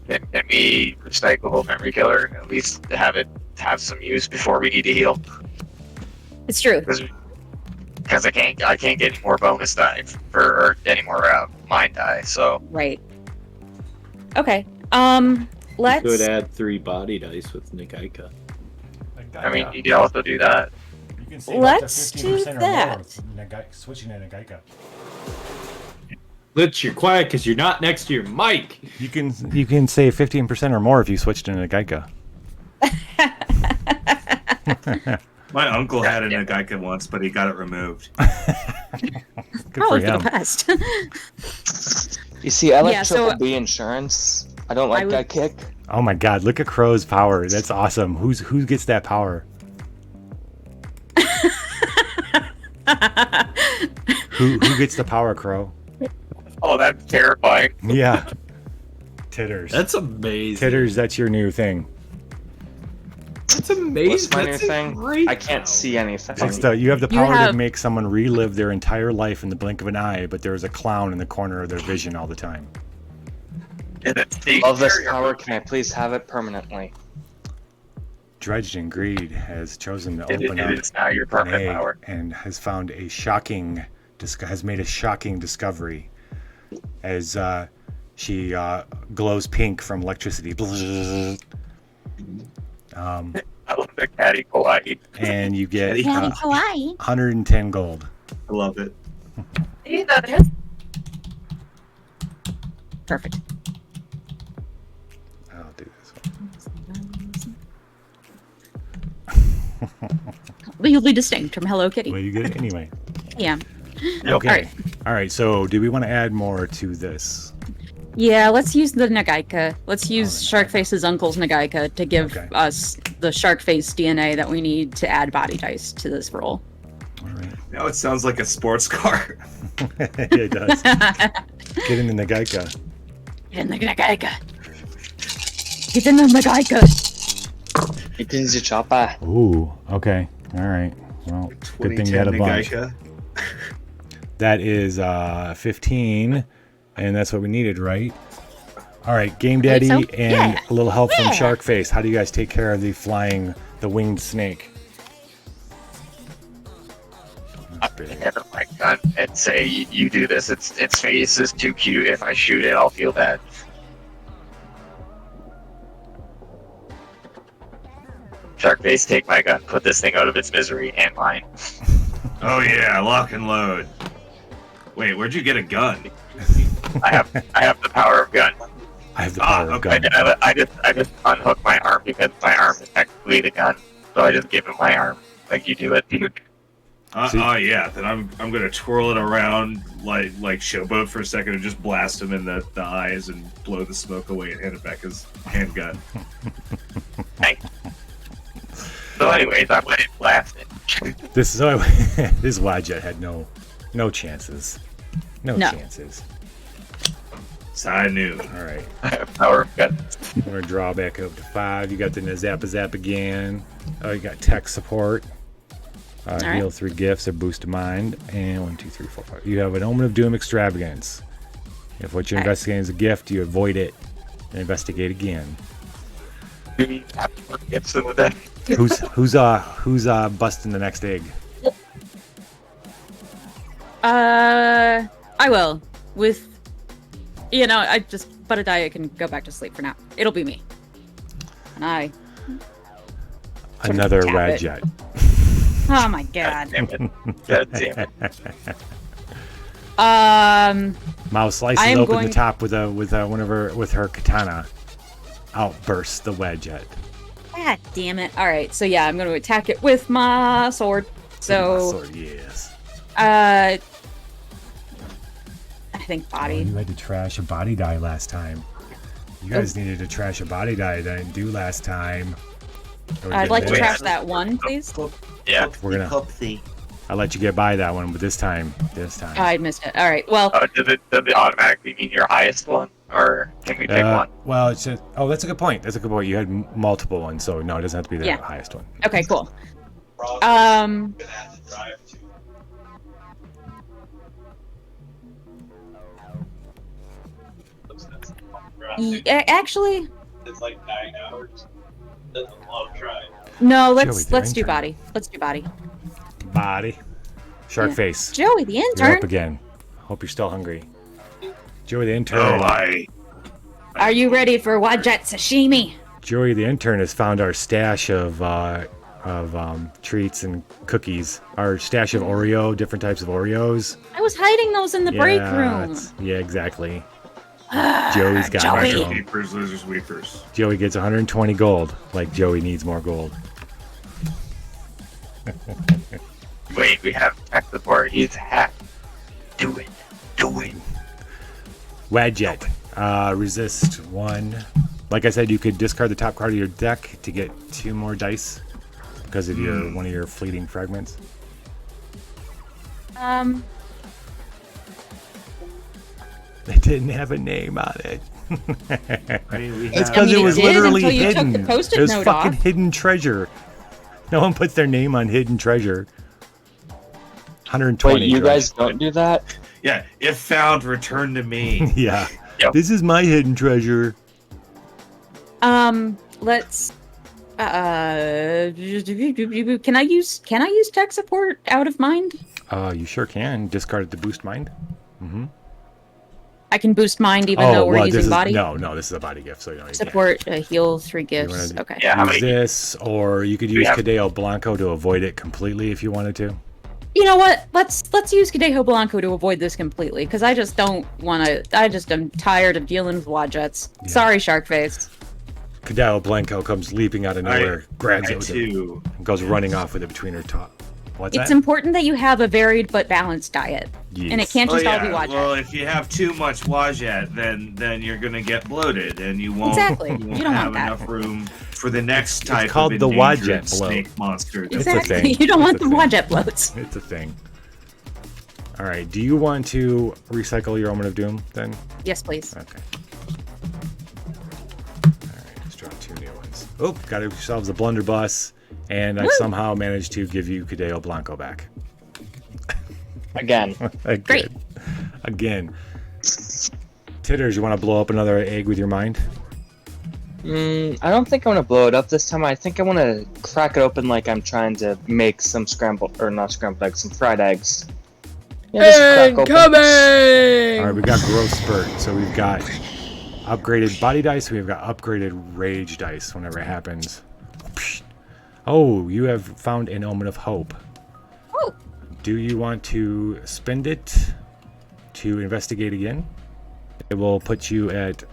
Can we recycle Memory Killer? At least have some use before we need to heal. It's true. Because I can't get any more bonus die or any more mind die. So right. Okay. Let's. You could add 3 body dice with Nagaika. I mean, you could also do that. You can save Let's do that. Switching to Nagaika. Glitch, you're quiet because you're not next to your mic. You can save 15% or more if you switch to Nagaika. My uncle had a Nagaika once, but he got it removed. Probably for the best. You see, I like Yeah, Triple so- B insurance. I don't like that kick. Oh my god, look at Crow's power. That's awesome. Who gets that power? Who gets the power, Crow? Oh, that's terrifying. Yeah. Titters. That's amazing. Titters, that's your new thing. That's amazing. What's my new That's a thing? great I can't power. see anything. You have the power to have- make someone relive their entire life in the blink of an eye, but there's a clown in the corner of their vision all the time. Love this power. Can I please have it permanently? Dredged and Greed has chosen to It open up is now your an permanent egg power. and has found has made a shocking discovery as she glows pink from electricity. I love the catty kawaii. And you get Hawaii. 110 gold. I love it. Perfect. I'll do this Legally distinct from Hello Kitty. one. Well, you get it anyway. Yeah. Okay. All right. So, do we want to add more to this? Yeah, let's use the Nagaika. Let's use Sharkface's uncle's Nagaika to give Okay. us the Sharkface DNA that we need to add body dice to this roll. All right. Now it sounds like a sports car. It does. Get in the Nagaika. Get in the Nagaika. Get in the Nagaika. It is your chopper. Ooh. Okay. All right. Well, good thing you had a bunch. Nagaika. That is 15, and that's what we needed, right? All right, Game Daddy so. and Yeah. a little help from Yeah. Sharkface. How do you guys take care of the winged snake? I never like gun. It say you do this. Its face is too cute. If I shoot it, I'll feel bad. Sharkface, take my gun. Put this thing out of its misery and mine. Oh yeah, lock and load. Wait, where'd you get a gun? I have the power of gun. I have the power of gun. I just unhook my arm because my arm is technically the gun. So I just give him my arm like you do it. Yeah. Then I'm gonna twirl it around like Showboat for a second and just blast him in the eyes and blow the smoke away and hand it back his handgun. Thanks. So anyways, I let it blast it. This Wadjet had no chances. No chances. So I knew. All right. I have power of gun. I'm gonna draw back up to 5. You got the Zap again. Oh, you got tech support. Heal 3 gifts or boost of mind. And 1, 2, 3, 4, 5. You have an Omen of Doom extravagance. If what you're investigating is a gift, you avoid it and investigate again. Gifts in the deck. Who's busting the next egg? I will. With, I just but a die. I can go back to sleep for now. It'll be me. And another Wadjet. Oh my god. God damn it. Mao slices open the top with her katana. Outbursts the Wadjet. God damn it. Alright, so yeah, I'm gonna attack it with my sword. So yes. I think body. You had to trash a body die last time. You guys needed to trash a body die that I didn't do last time. I'd like to trash that one, please. Yeah. We're gonna. I'll let you get by that one, but this time. I missed it. All right. Well. Does it automatically mean your highest one, or can we pick one? Well, that's a good point. That's a good point. You had multiple ones, so no, it doesn't have to be the highest one. Okay. Cool. Actually. It's like 9 hours. That's a long drive. No, let's do body. Let's do body. Body. Shark face. Joey the intern. You're up again. Hope you're still hungry. Joey the intern. Are you ready for Wadjet sashimi? Joey the intern has found our stash of treats and cookies. Our stash of Oreo, different types of Oreos. I was hiding those in the break room. Yeah, exactly. Joey's got Joey. Losers, weepers. Joey gets 120 gold. Like Joey needs more gold. Wait, we have tech support. He's hacked. Do it. Wadjet. Resist 1. Like I said, you could discard the top card of your deck to get 2 more dice because of one of your fleeting fragments. It didn't have a name on it. It's because it was literally hidden. It was fucking hidden treasure. No one puts their name on hidden treasure. 120. Wait, you guys don't do that? Yeah, if found, return to me. Yeah. Yep. This is my hidden treasure. Let's. Can I use tech support out of mind? You sure can. Discard it to boost mind. Mm-hmm. I can boost mind even though we're using body? No, this is a body gift, so you don't need support, heal 3 gifts. Okay. Yeah, use this, or you could use Cadeo Blanco to avoid it completely if you wanted to. You know what? Let's use Cadeo Blanco to avoid this completely, because I just don't want to. I just am tired of dealing with Wadjets. Yeah. Sorry, Sharkface. Cadeo Blanco comes leaping out of nowhere, grabs it with it, and goes running off with it between her top. It's important that you have a varied but balanced diet, and it can't just all be Wadjet. Well, if you have too much Wadjet, then you're gonna get bloated, and you won't. Exactly. You won't have enough room for the next type called of the Wadjet snake bloat. monster. Exactly. You don't want the Wadjet bloats. It's a thing. All right. Do you want to recycle your Omen of Doom then? Yes, please. Okay. All right. Let's draw 2 new ones. Oh, got yourselves a blunderbuss. And I somehow managed to give you Cadeo Blanco back. Again. Great. Again. Titters, you want to blow up another egg with your mind? I don't think I want to blow it up this time. I think I want to crack it open like I'm trying to make some scrambled, or not scrambled eggs, some fried eggs. Incoming! All right, we got growth spurt. So we've got upgraded body dice. We've got upgraded rage dice whenever it happens. Oh, you have found an omen of hope. Oh. Do you want to spend it to investigate again? It will put you at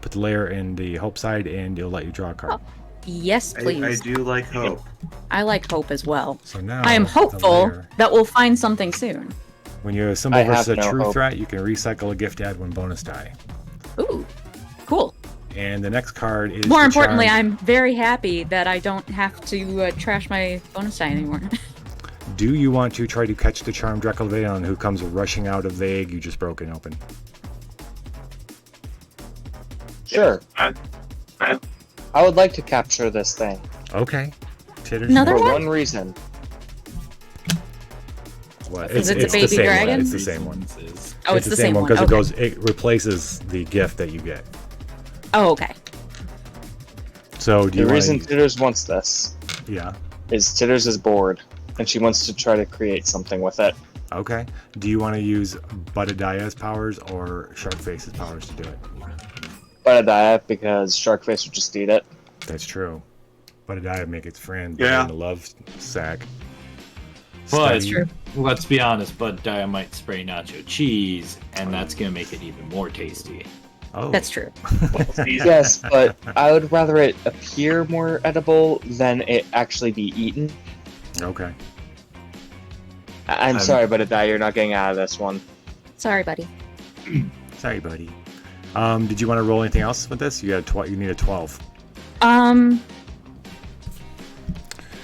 put the layer in the hope side, and it'll let you draw a card. Oh. Yes, please. I do like hope. I like hope as well. So now I am the hopeful layer- that we'll find something soon. When you assemble I have versus a no true hope. threat, you can recycle a gift to add 1 bonus die. Ooh, cool. And the next card is More the importantly, charmed- I'm very happy that I don't have to trash my bonus die anymore. Do you want to try to catch the charmed Draklevion who comes rushing out of the egg you just broken open? Sure. I would like to capture this thing Okay. Titters. Another for one? one reason. What? Is it the the baby same dragon? One. It's the same one. Oh, it's the same one. because Okay. it replaces the gift that you get. Oh, okay. So do The you reason want? Titters wants this Yeah. is Titters is bored, and she wants to try to create something with it. Okay. Do you want to use Budadiah's powers or Sharkface's powers to do it? But I die because Sharkface would just eat it. That's true. Budadiah make its friend Yeah. in the love sack. But Study- let's be honest, Bud Dia might spray nacho cheese, and that's gonna make it even more tasty. Oh. That's true. Yes, but I would rather it appear more edible than it actually be eaten. Okay. I'm sorry, but die, you're not getting out of this one. Sorry, buddy. Sorry, buddy. Did you want to roll anything else with this? You got you need a 12.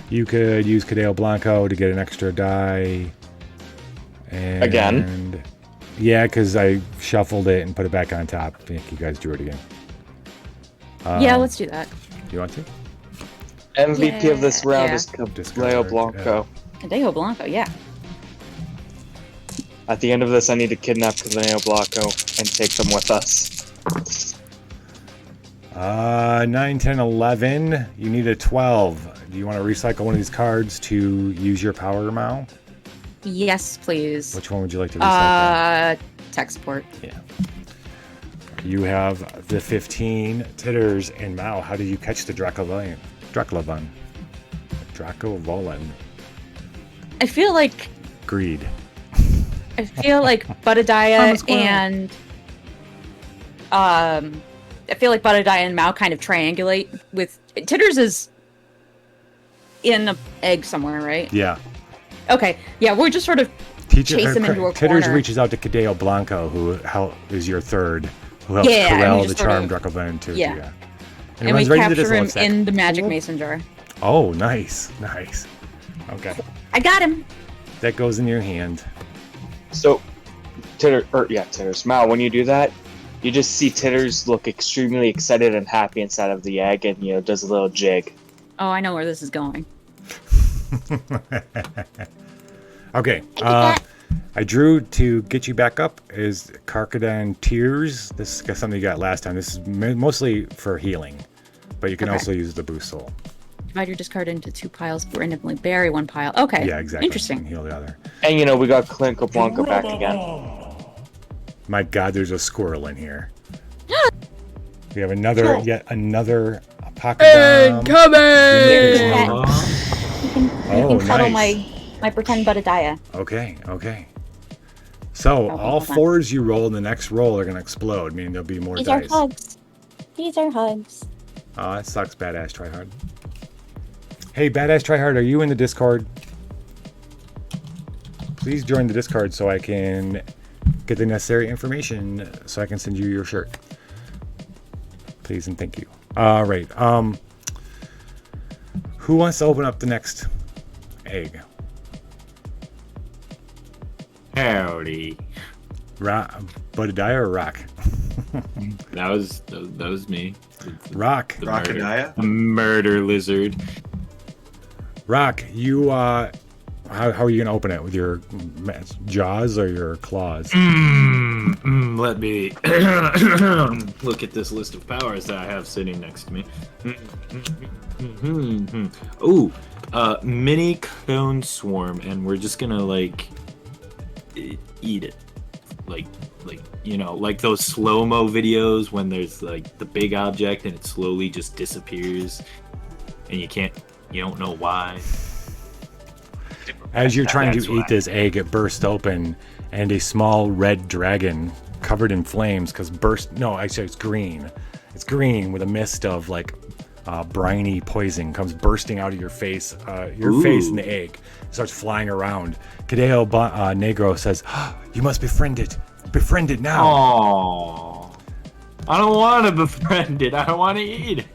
You could use Cadeo Blanco to get an extra die. And Again? Yeah, because I shuffled it and put it back on top. I think you guys drew it again. Yeah, let's do that. You want to? MVP of this round Yeah. is Discard, Cadeo Blanco. Cadeo Blanco, yeah. At the end of this, I need to kidnap Cadeo Blanco and take them with us. 9, 10, 11. You need a 12. Do you want to recycle one of these cards to use your power, Mao? Yes, please. Which one would you like to recycle? Tech support. Yeah. You have the 15 Titters and Mao. How did you catch the Draklevion? Draklevion. I feel like Greed. Budadiah and I feel like Budadiah and Mao kind of triangulate with Titters is in an egg somewhere, right? Yeah. Okay. Yeah, we're just sort of chase him into a Titters corner. reaches out to Cadeo Blanco, who is your third, who helps Yeah, and we corral the just sort charmed of- Draklevion too. yeah. And, And we runs right into capture this him love sack. in the magic mason jar. Oh, nice. Okay. I got him. That goes in your hand. So, Titters. Mal, when you do that, you just see Titters look extremely excited and happy inside of the egg, and does a little jig. Oh, I know where this is going. Okay. I drew to get you back up is Karkadan Tears. This is something you got last time. This is mostly for healing, but you can Okay. also use the boost soul. Divide your discard into 2 piles, randomly bury 1 pile. Okay. Yeah, exactly. Interesting. And heal the other. And we got Clinko Blanco back again. My God, there's a squirrel in here. We have yet another Apocrypha. Here's that. You Oh, can cuddle nice. my pretend Budadiah. Okay. So Okay, all hold on. 4s you roll in the next roll are gonna explode, meaning there'll be more These are dice. hugs. These are hugs. Oh, that sucks, Badass Tryhard. Hey, Badass Tryhard, are you in the Discord? Please join the Discord so I can get the necessary information so I can send you your shirt. Please and thank you. All right. Who wants to open up the next egg? Howdy. Budadiah or Rock? That was me. Rock. The Rockadiah? murder lizard. Rock, you how are you gonna open it, with your jaws or your claws? Let me look at this list of powers that I have sitting next to me. Ooh, mini cone swarm, and we're just gonna eat it. Like like those slow-mo videos when there's like the big object and it slowly just disappears and you don't know why. As you're trying That's to eat this egg, it bursts open, and a small red dragon covered in flames actually it's green. It's green with a mist of like briny poison comes bursting out of your face face in the egg. It starts flying around. Cadeo Negro says, "You must befriend it. Befriend it now." Oh, I don't want to befriend it. I want to eat it.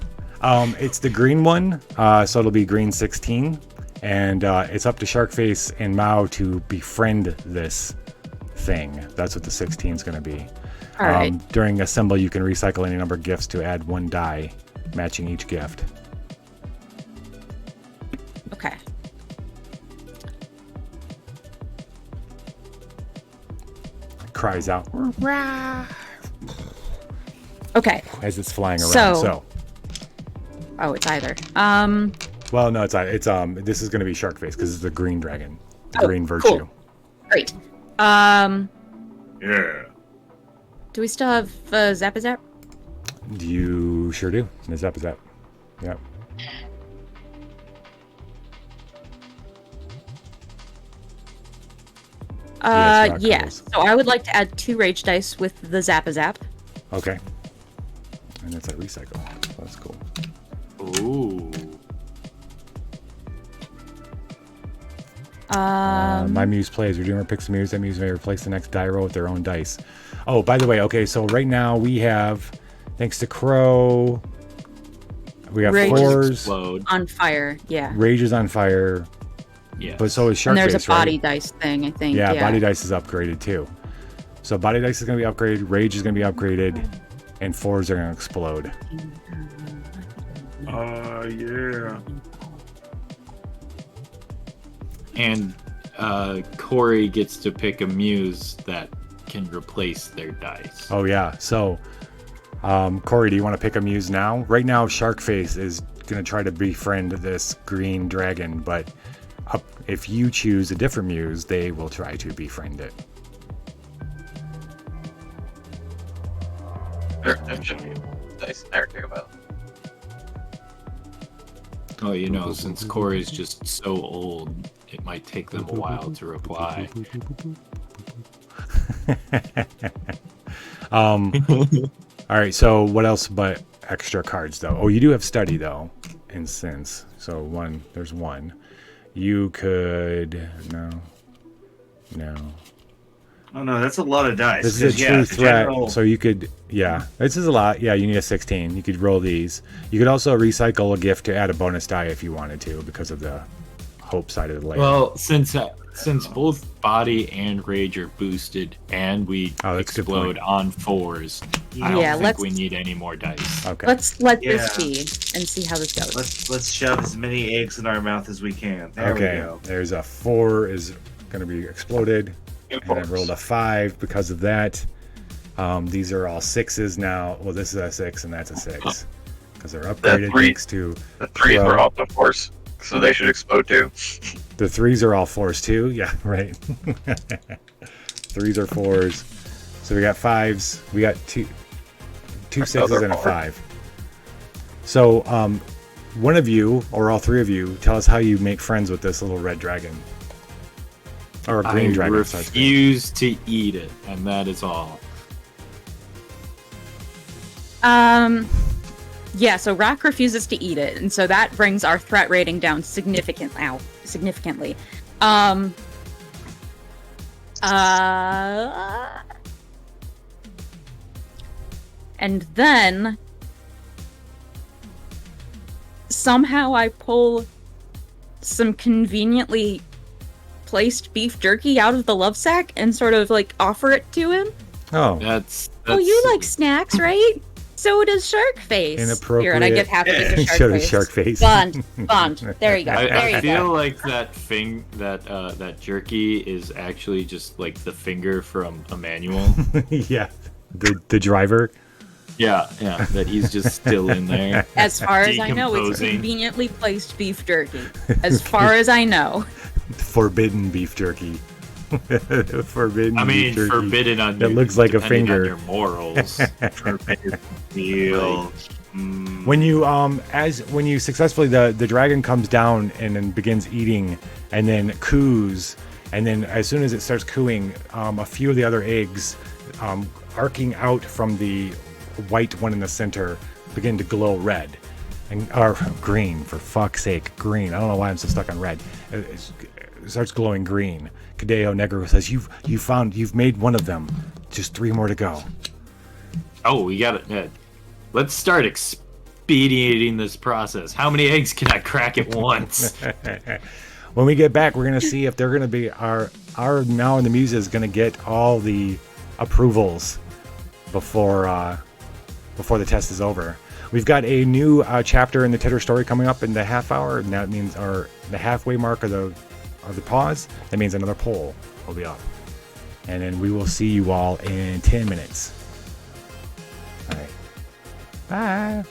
It's the green one, so it'll be green 16, and it's up to Sharkface and Mao to befriend this thing. That's what the 16 is going to be. All right. During assemble, you can recycle any number of gifts to add 1 die, matching each gift. Okay. It cries out Okay. as it's flying around. So. Oh, it's either. Well, no, it's this is going to be Sharkface because it's the green dragon, the green virtue. Cool. Great. Yeah. Do we still have Zapazap? You sure do. The Zap is that. Yep. Yeah. So I would like to add 2 rage dice with the Zapazap. Okay. And it's a recycle. That's cool. Ooh. My muse plays. Redeemer picks a muse. That muse may replace the next die roll with their own dice. Oh, by the way, okay, so right now we have, thanks to Crow, we have Rage 4s. Explode. On fire, yeah. Rage is on fire. Yeah. But so is Sharkface, And there's a body right? dice thing, I think. Yeah, body dice is upgraded too. So body dice is going to be upgraded, rage is going to be upgraded, and 4s are going to explode. Yeah. And Corey gets to pick a muse that can replace their dice. Oh yeah, so Corey, do you want to pick a muse now? Right now, Sharkface is going to try to befriend this green dragon, but if you choose a different muse, they will try to befriend it. There should be dice in there too, about. Oh, since Corey's just so old, it might take them a while to reply. All right, so what else but extra cards though? Oh, you do have study though, in sense. So there's 1. You could no. Oh no, that's a lot of dice. This is a 'cause, true the threat, general- so you could, this is a lot. Yeah, you need a 16. You could roll these. You could also recycle a gift to add a bonus die if you wanted to, because of the hope side of the layer. Well, since both body and rage are boosted, and we that's a good point. explode on 4s, I don't think we need any more dice. Okay. Let's let this be and see how this goes. Let's shove as many eggs in our mouth as we can. There we go. There's a 4 is going to be exploded, and I rolled a 5 because of that. These are all 6s now. Well, this is a 6 and that's a 6 because they're upgraded thanks to the 3s were all the 4s, so they should explode too. The 3s are all 4s too. Yeah, right. 3s are 4s. So we got 5s. We got two 6s and a 5. So one of you or all 3 of you tell us how you make friends with this little red dragon. Or a green dragon. I refuse to eat it, and that is all. Yeah, so Rock refuses to eat it, and so that brings our threat rating down significantly. And then somehow I pull some conveniently placed beef jerky out of the love sack and sort of like offer it to him. Oh, that's oh, you like snacks, right? So does Sharkface. Inappropriate. Here, and I give half a piece of Show the Sharkface. Sharkface. Bond. There you go. I feel like that jerky is actually just like the finger from a manual. Yeah, the driver. Yeah, that he's just still in there. As far as I know, it's conveniently placed beef jerky. As far as I know. Forbidden beef jerky. Forbidden. I mean, turkey. forbidden on. That looks like a depending finger. On your morals. Forbidden deal. When you when you successfully the dragon comes down and then begins eating and then coos, and then as soon as it starts cooing, a few of the other eggs arcing out from the white one in the center begin to glow red and or green, for fuck's sake, green. I don't know why I'm so stuck on red. It starts glowing green. Cadeo Negro says, you've made one of them. Just 3 more to go. Oh, we got it, Ned. Let's start expediting this process. How many eggs can I crack at once? When we get back, we're gonna see if they're gonna be our Now and the Muses gonna get all the approvals before the test is over. We've got a new chapter in the Titter story coming up in the half hour, and that means the halfway mark of the pause. That means another poll will be up, and then we will see you all in 10 minutes. All right, bye.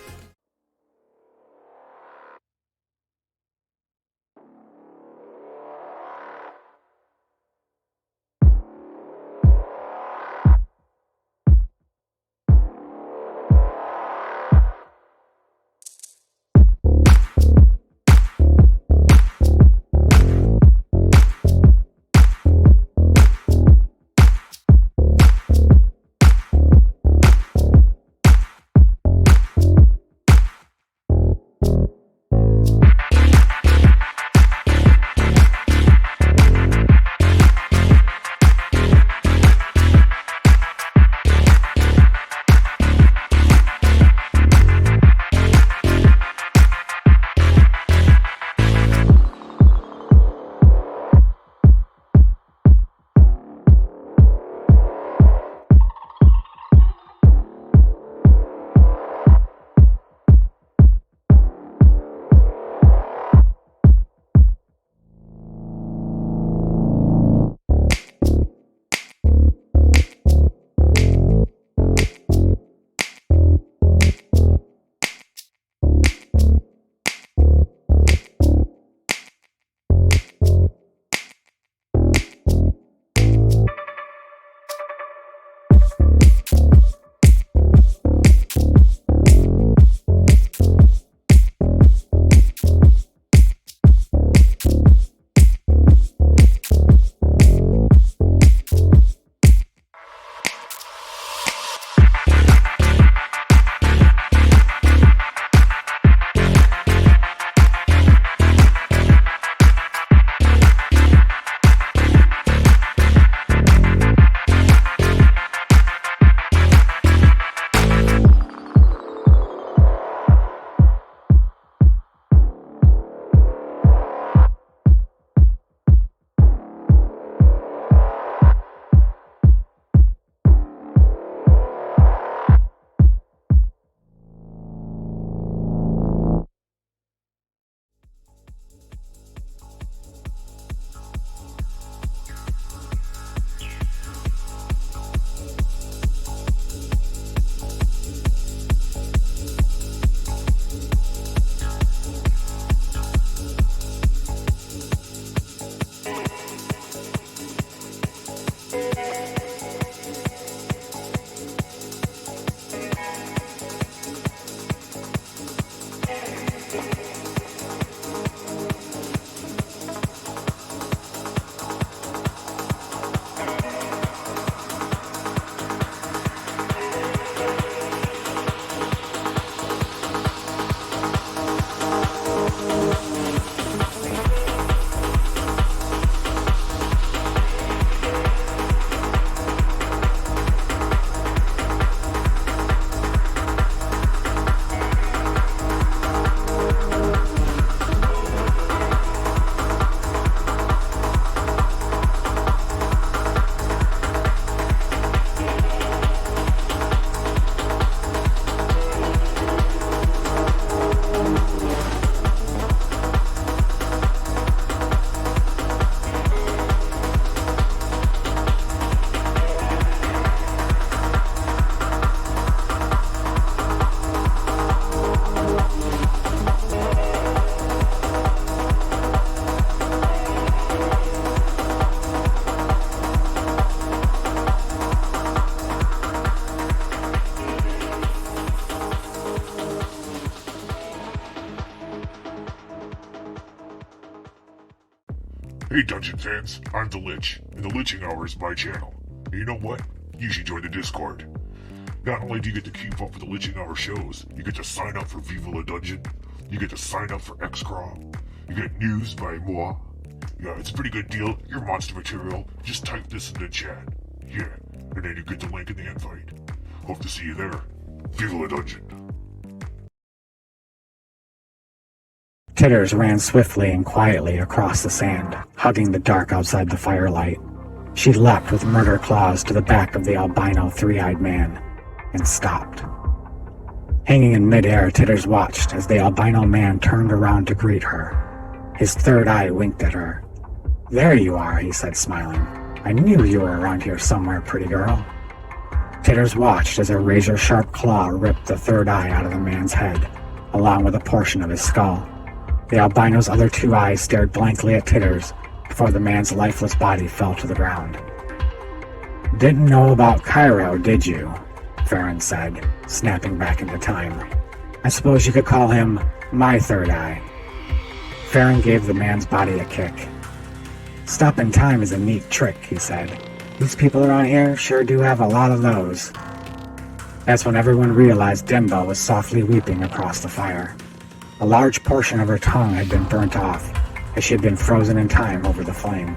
Hey Dungeon fans, I'm the Lich, and the Liching Hour is my channel. And you know what? You should join the Discord. Not only do you get to keep up with the Liching Hour shows, you get to sign up for Viva La Dungeon, you get to sign up for X-Craw, you get news by moi. Yeah, it's a pretty good deal. Your monster material, just type this in the chat. Yeah, and then you get the link in the invite. Hope to see you there. Viva La Dungeon. Titters ran swiftly and quietly across the sand, hugging the dark outside the firelight. She leapt with murder claws to the back of the albino three-eyed man, and stopped. Hanging in midair, Titters watched as the albino man turned around to greet her. His third eye winked at her. "There you are," he said, smiling. "I knew you were around here somewhere, pretty girl." Titters watched as a razor-sharp claw ripped the third eye out of the man's head, along with a portion of his skull. The albino's other two eyes stared blankly at Titters before the man's lifeless body fell to the ground. "Didn't know about Cairo, did you?" Farron said, snapping back into time. "I suppose you could call him my third eye." Farron gave the man's body a kick. "Stop in time is a neat trick," he said. "These people around here sure do have a lot of those." That's when everyone realized Dimba was softly weeping across the fire. A large portion of her tongue had been burnt off, as she had been frozen in time over the flame.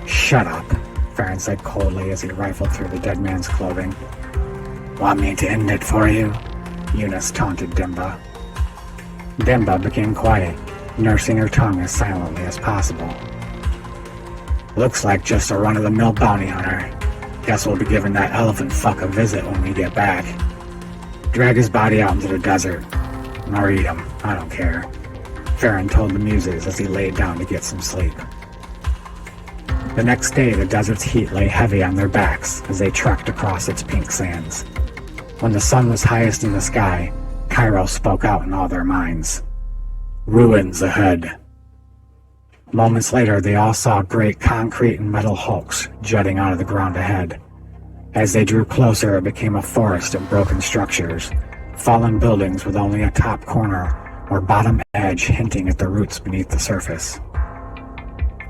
"Shut up," Farron said coldly as he rifled through the dead man's clothing. "Want me to end it for you?" Eunice taunted Dimba. Dimba became quiet, nursing her tongue as silently as possible. "Looks like just a run-of-the-mill bounty hunter. Guess we'll be giving that elephant fuck a visit when we get back. Drag his body out into the desert. Or eat him, I don't care," Farron told the Muses as he laid down to get some sleep. The next day, the desert's heat lay heavy on their backs as they trekked across its pink sands. When the sun was highest in the sky, Cairo spoke out in all their minds. "Ruins ahead." Moments later, they all saw great concrete and metal hulks jutting out of the ground ahead. As they drew closer, it became a forest of broken structures, fallen buildings with only a top corner or bottom edge hinting at the roots beneath the surface.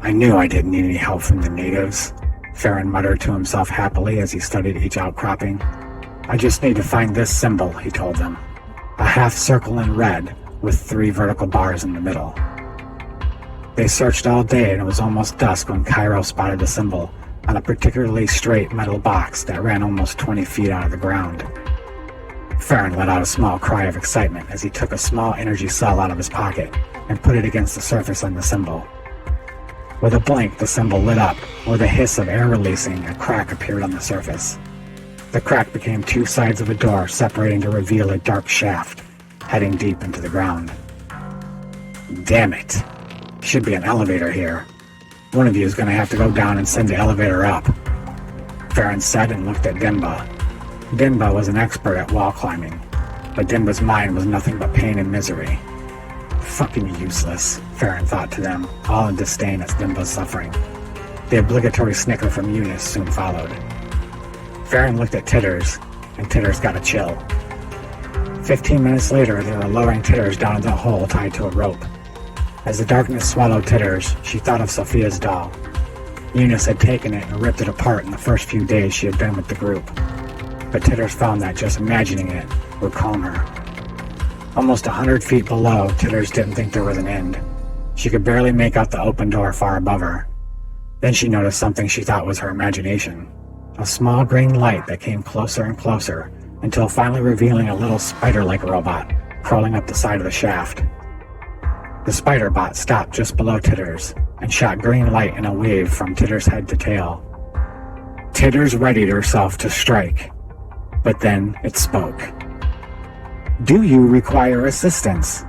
"I knew I didn't need any help from the natives," Farron muttered to himself happily as he studied each outcropping. "I just need to find this symbol," he told them. A half circle in red with 3 vertical bars in the middle. They searched all day and it was almost dusk when Cairo spotted the symbol on a particularly straight metal box that ran almost 20 feet out of the ground. Farron let out a small cry of excitement as he took a small energy cell out of his pocket and put it against the surface on the symbol. With a blink, the symbol lit up. With a hiss of air releasing, a crack appeared on the surface. The crack became 2 sides of a door separating to reveal a dark shaft, heading deep into the ground. "Damn it. Should be an elevator here. One of you is going to have to go down and send the elevator up," Farron said and looked at Dimba. Dimba was an expert at wall climbing, but Dimba's mind was nothing but pain and misery. "Fucking useless," Farron thought to them, all in disdain at Dimba's suffering. The obligatory snicker from Eunice soon followed. Farron looked at Titters, and Titters got a chill. 15 minutes later, they were lowering Titters down into a hole tied to a rope. As the darkness swallowed Titters, she thought of Sophia's doll. Eunice had taken it and ripped it apart in the first few days she had been with the group. But Titters found that just imagining it would calm her. Almost 100 feet below, Titters didn't think there was an end. She could barely make out the open door far above her. Then she noticed something she thought was her imagination. A small green light that came closer and closer, until finally revealing a little spider-like robot crawling up the side of the shaft. The spider bot stopped just below Titters and shot green light in a wave from Titters' head to tail. Titters readied herself to strike, but then it spoke. "Do you require assistance?"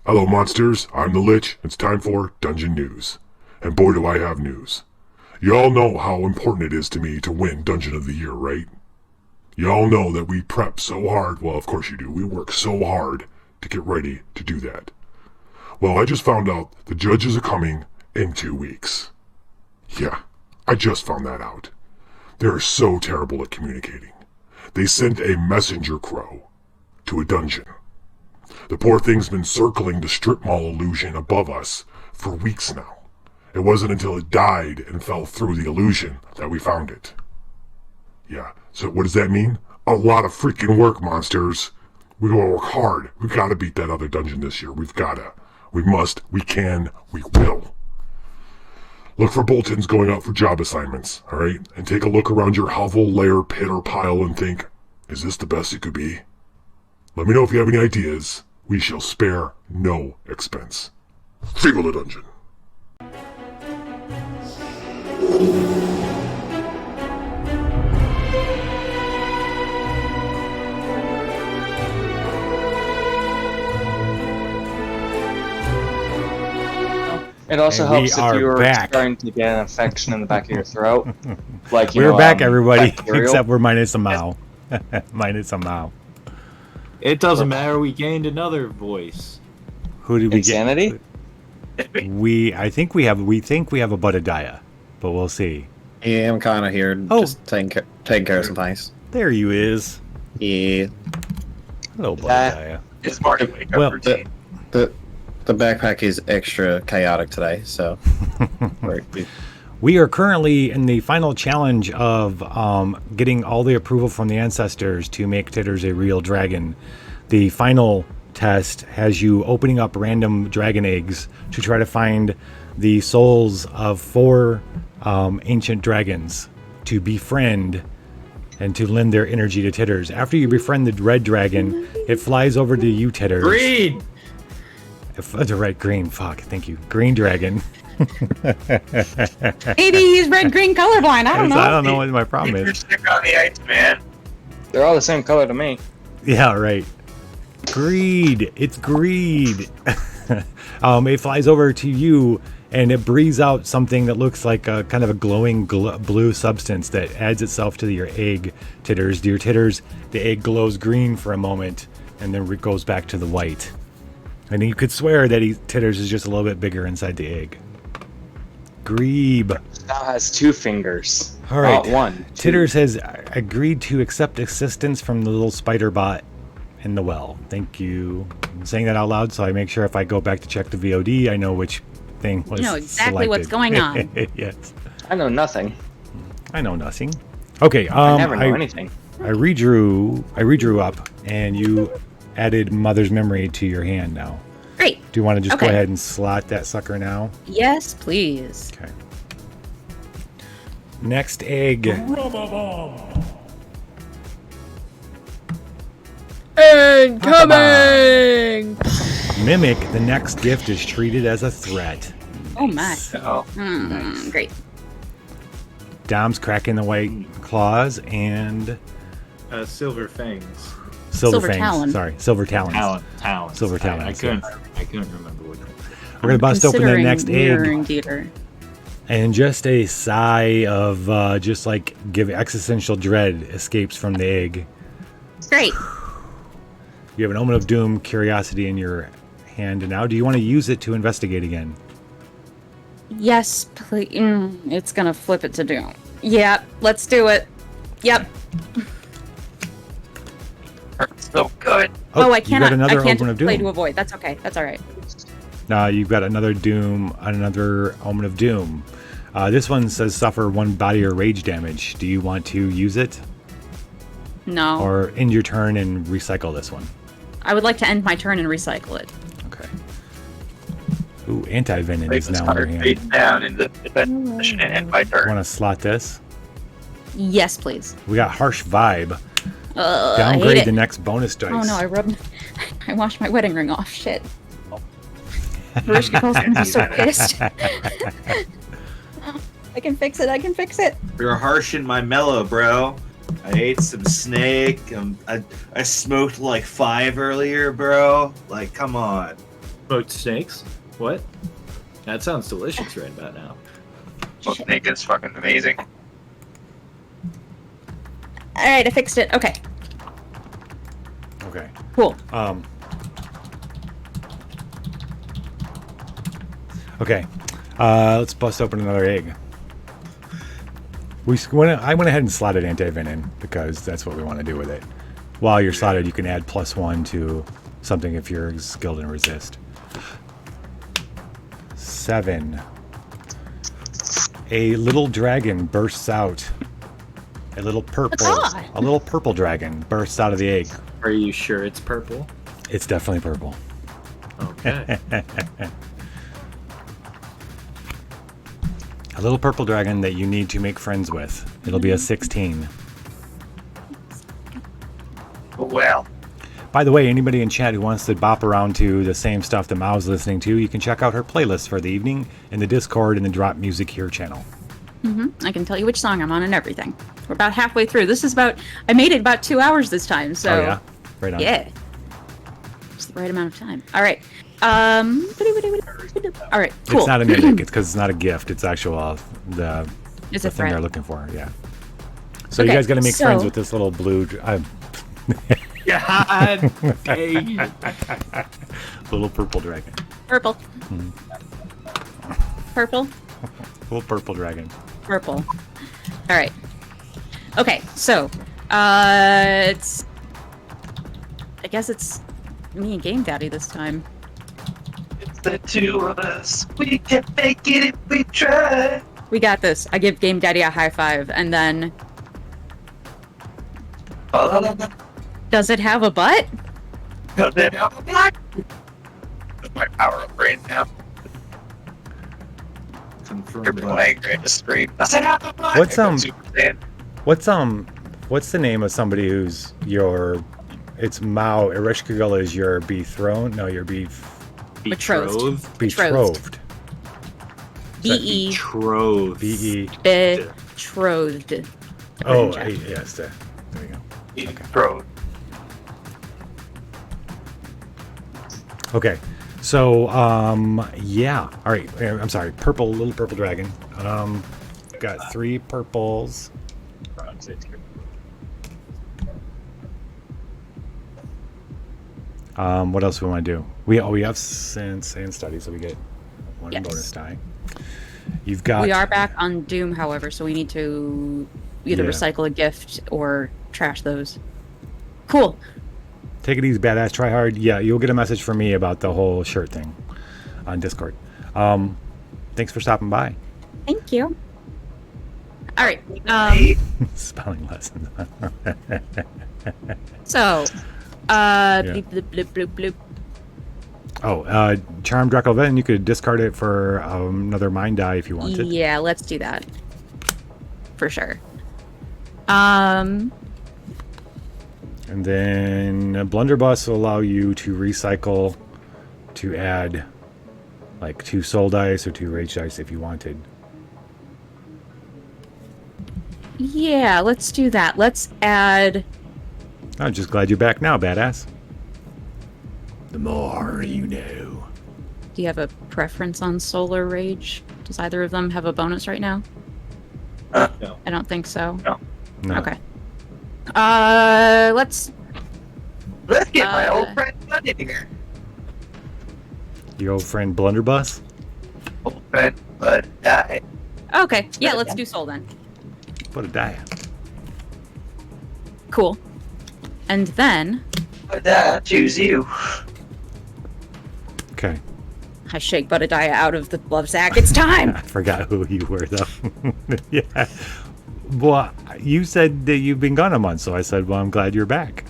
Hello monsters, I'm the Lich. It's time for Dungeon News. And boy do I have news. Y'all know how important it is to me to win Dungeon of the Year, right? Y'all know that we prep so hard, well of course you do, we work so hard to get ready to do that. Well, I just found out the judges are coming in 2 weeks. Yeah, I just found that out. They're so terrible at communicating. They sent a messenger crow to a dungeon. The poor thing's been circling the strip mall illusion above us for weeks now. It wasn't until it died and fell through the illusion that we found it. Yeah, so what does that mean? A lot of freaking work, monsters. We gotta work hard. We gotta beat that other dungeon this year. We've gotta. We must. We can. We will. Look for bulletins going out for job assignments, alright? And take a look around your hovel, lair, pit, or pile and think, is this the best it could be? Let me know if you have any ideas. We shall spare no expense. Feel the dungeon. It also And we helps if are you're back. starting to get an infection in the back of your throat. Like We're back, everybody, bacterial. except we're minus a Mao. Minus a Mao. It doesn't matter. We gained another voice. Who did we Insanity? get? I think we have a Budadiah, but we'll see. Yeah, I'm kind of here, just taking care of some things. There you is. Yeah. Hello, Budadiah. It's part of wake up routine. The backpack is extra chaotic today, so We are currently in the final challenge of getting all the approval from the ancestors to make Titters a real dragon. The final test has you opening up random dragon eggs to try to find the souls of 4 ancient dragons to befriend and to lend their energy to Titters. After you befriend the red dragon, it flies over to you, Titters. Green! The red, green, fuck, thank you. Green dragon. Maybe he's red-green colorblind. I don't know. I don't know what my problem You're is. sick on the ice, man. They're all the same color to me. Yeah, right. Greed. It's greed. It flies over to you and it breathes out something that looks like a kind of a glowing blue substance that adds itself to your egg, Titters. Dear Titters, the egg glows green for a moment and then goes back to the white. And you could swear that Titters is just a little bit bigger inside the egg. Grebe. Now has 2 fingers. All right. Not 1. Titters has agreed to accept assistance from the little spider bot in the well. Thank you. I'm saying that out loud so I make sure if I go back to check the VOD, I know which thing was You know exactly what's selected. going on. Yes. I know nothing. I know nothing. Okay. I never know anything. I redrew up, and you added Mother's Memory to your hand now. Great. Do you want to just go Okay. ahead and slot that sucker now? Yes, please. Okay. Next egg. Incoming! Mimic, the next gift is treated as a threat. Oh my. Oh, Great. Dom's cracking the white claws and Silver fangs. silver Silver fangs. talon. Sorry, silver talons. Talons. Silver I talons, couldn't remember which one. We're gonna bust open the Considering next mirroring egg, theater. and just a sigh of just like give existential dread escapes from the egg. Great. You have an Omen of Doom curiosity in your hand now. Do you want to use it to investigate again? Yes, please. It's gonna flip it to doom. Yeah, let's do it. Yep. hurts so good. Oh, I you got cannot. I another can't Omen of play Doom. to avoid. That's okay. That's all right. Now you've got another Doom, another Omen of Doom. This one says suffer 1 body or rage damage. Do you want to use it? No. Or end your turn and recycle this one? I would like to end my turn and recycle it. Okay. Ooh, anti-venom Like is this now in your card hand. face down in the defense position and end my turn. Want to slot this? Yes, please. We got Harsh Vibe. I hate Downgrade it. the next bonus dice. Oh no, I washed my wedding ring off. Shit. Marishka Girl's gonna be so pissed. I can fix it. I can fix it. You're harsh in my mellow, bro. I ate some snake. I smoked like 5 earlier, bro. Like, come on. Smoked snakes? What? That sounds delicious right about now. Well, snake is fucking amazing. All right, I fixed it. Okay, Okay. cool. Okay. Let's bust open another egg. I went ahead and slotted anti-venom because that's what we want to do with it. While you're slotted, you can add +1 to something if you're skilled in resist. 7. A little dragon bursts out. A little purple dragon bursts out of the egg. Are you sure it's purple? It's definitely purple. Okay. A little purple dragon that you need to make friends with. It'll be a 16. Well, By the way, anybody in chat who wants to bop around to the same stuff that Mao's listening to, you can check out her playlist for the evening in the Discord in the Drop Music Here channel. I can tell you which song I'm on and everything. We're about halfway through. I made it about 2 hours this time, so. Oh, yeah? Right on. Yeah. It's the right amount of time. All right. All right, cool. It's not a mimic. It's because it's not a gift. It's actual the It's the a thing threat. they're looking for. Yeah. So you Okay, guys got to make so- friends with this little blue. God dang. Little purple dragon. Purple. Purple. Little purple dragon. Purple. All right. Okay, so I guess it's me and Game Daddy this time. it's the two of us. We can make it if we try. We got this. I give Game Daddy a high five, and then does it have a butt? That's my power up right now. Confirmed Criminal by- angry at the screen. Does it have a butt? What's, Superman. What's the name of somebody who's it's Mao Ereshkigal is your betrothed? No, your Betrothed. betrothed. B-E. Betrothed. B-E. Betrothed. Oh, Ninja. yes. There you go. Bro. Okay. So, yeah. All right. I'm sorry. Little purple dragon. Got 3 purples. What else do we want to do? We have sand study, so we get 1 Yes. bonus die. You've got. We are back on Doom, however, so we need to either Yeah. recycle a gift or trash those. Cool. Take it easy, badass. Try hard. Yeah, you'll get a message from me about the whole shirt thing on Discord. Thanks for stopping by. Thank you. All right. Spelling lesson. So, Yeah. bloop, bloop, bloop, bloop, bloop. Oh, Charm Dracoven, you could discard it for another mind die if you wanted. Yeah, let's do that. For sure. Um, And then a Blunderbuss will allow you to recycle to add like 2 soul dice or 2 rage dice if you wanted. yeah, let's do that. Let's add. I'm just glad you're back now, badass. The more you know. Do you have a preference on Solar Rage? Does either of them have a bonus right now? No. I don't think so. No. Okay. Let's. Let's get my old friend Bud in here. Your old friend Blunderbuss? Old friend Bud died. Okay. Yeah, let's do Soul then. Put a die. Cool. And then Bud died. Choose you. Okay. I shake Budadiah out of the glove sack. It's time. I forgot who you were though. Yeah. Well, you said that you've been gone a month, so I said, well, I'm glad you're back.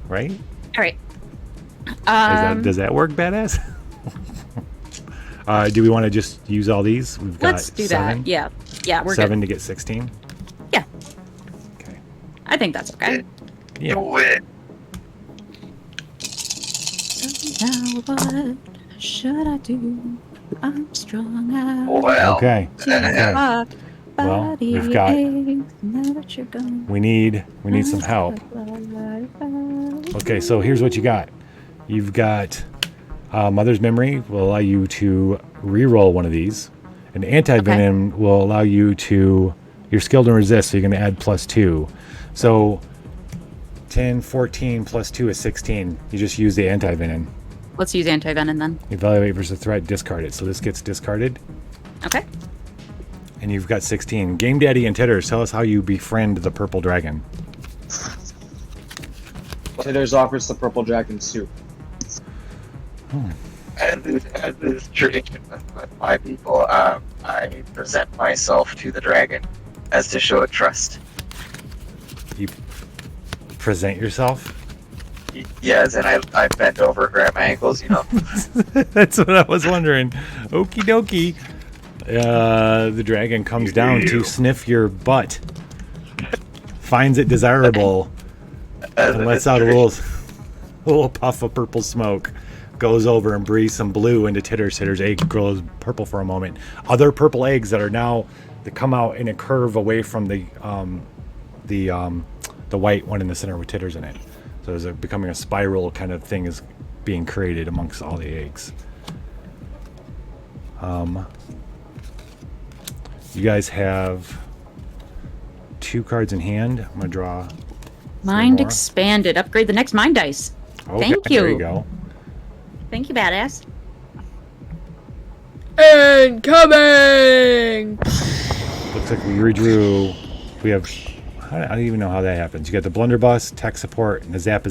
Right? All right. Does that work, badass? Do we want to just use all these? We've got Let's do 7. that. Yeah. Yeah, we're 7 good. to get 16. Yeah. Okay. I think that's okay. Yeah. Do it. Now what should I do? I'm strung out. Well. Okay. Okay. Rock, Well, body we've got- aches, now that you're gone. We need some help. Okay, so here's what you got. You've got Mother's Memory will allow you to re-roll one of these. And Anti-Venom will allow you to... You're skilled in resist, so you're going to add +2. So 10, 14 plus 2 is 16. You just use the Anti-Venom. Let's use anti-venom then. Evaluate versus threat, discard it. So this gets discarded. Okay. And you've got 16. Game Daddy and Titters, tell us how you befriend the purple dragon. Titters offers the purple dragon soup. And this tradition with my people, I present myself to the dragon as to show it trust. You present yourself? Yes, and I bend over, grab my ankles, you know. That's what I was wondering. Okie dokie. The dragon comes down to sniff your butt, finds it desirable, and lets out a little puff of purple smoke. Goes over and breathes some blue into Titters. Titters' egg grows purple for a moment. Other purple eggs that come out in a curve away from the white one in the center with Titters in it. So there's becoming a spiral kind of thing is being created amongst all the eggs. You guys have 2 cards in hand. I'm gonna draw. Mind expanded. Upgrade the next mind dice. Okay, Thank you. There you go. Thank you, badass. Incoming! Looks like we redrew. We have. I don't even know how that happens. You got the blunderbuss, tech support, and the zap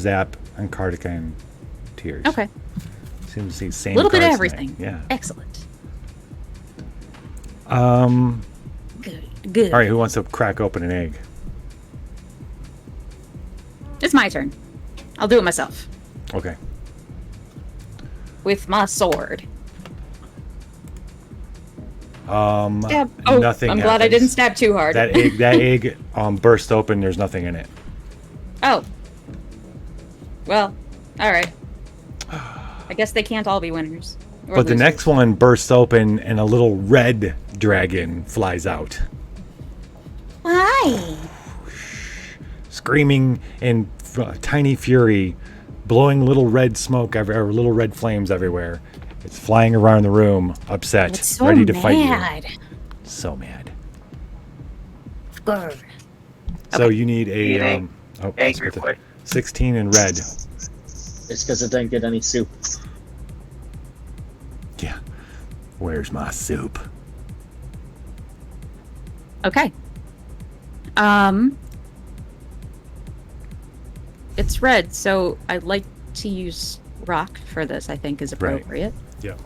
and Cardica and Tears. Okay. Seems to see the same. A little bit of cards everything. tonight. Yeah. Excellent. Good. All right. Who wants to crack open an egg? It's my turn. I'll do it myself. Okay. With my sword. Nothing. I'm glad I didn't stab too hard. That egg burst open. There's nothing in it. Oh. Well, all right. I guess they can't all be winners. Or But the losers. next one bursts open and a little red dragon flies out, Why? screaming in tiny fury, blowing little red smoke everywhere, little red flames everywhere. It's flying around the room, upset, It's so ready to fight mad. you. So mad. Grr. So you need a angry boy. 16 in red. It's because it didn't get any soup. Yeah. Where's my soup? Okay. It's red, so I'd like to use rock for this. I think is appropriate. Yeah.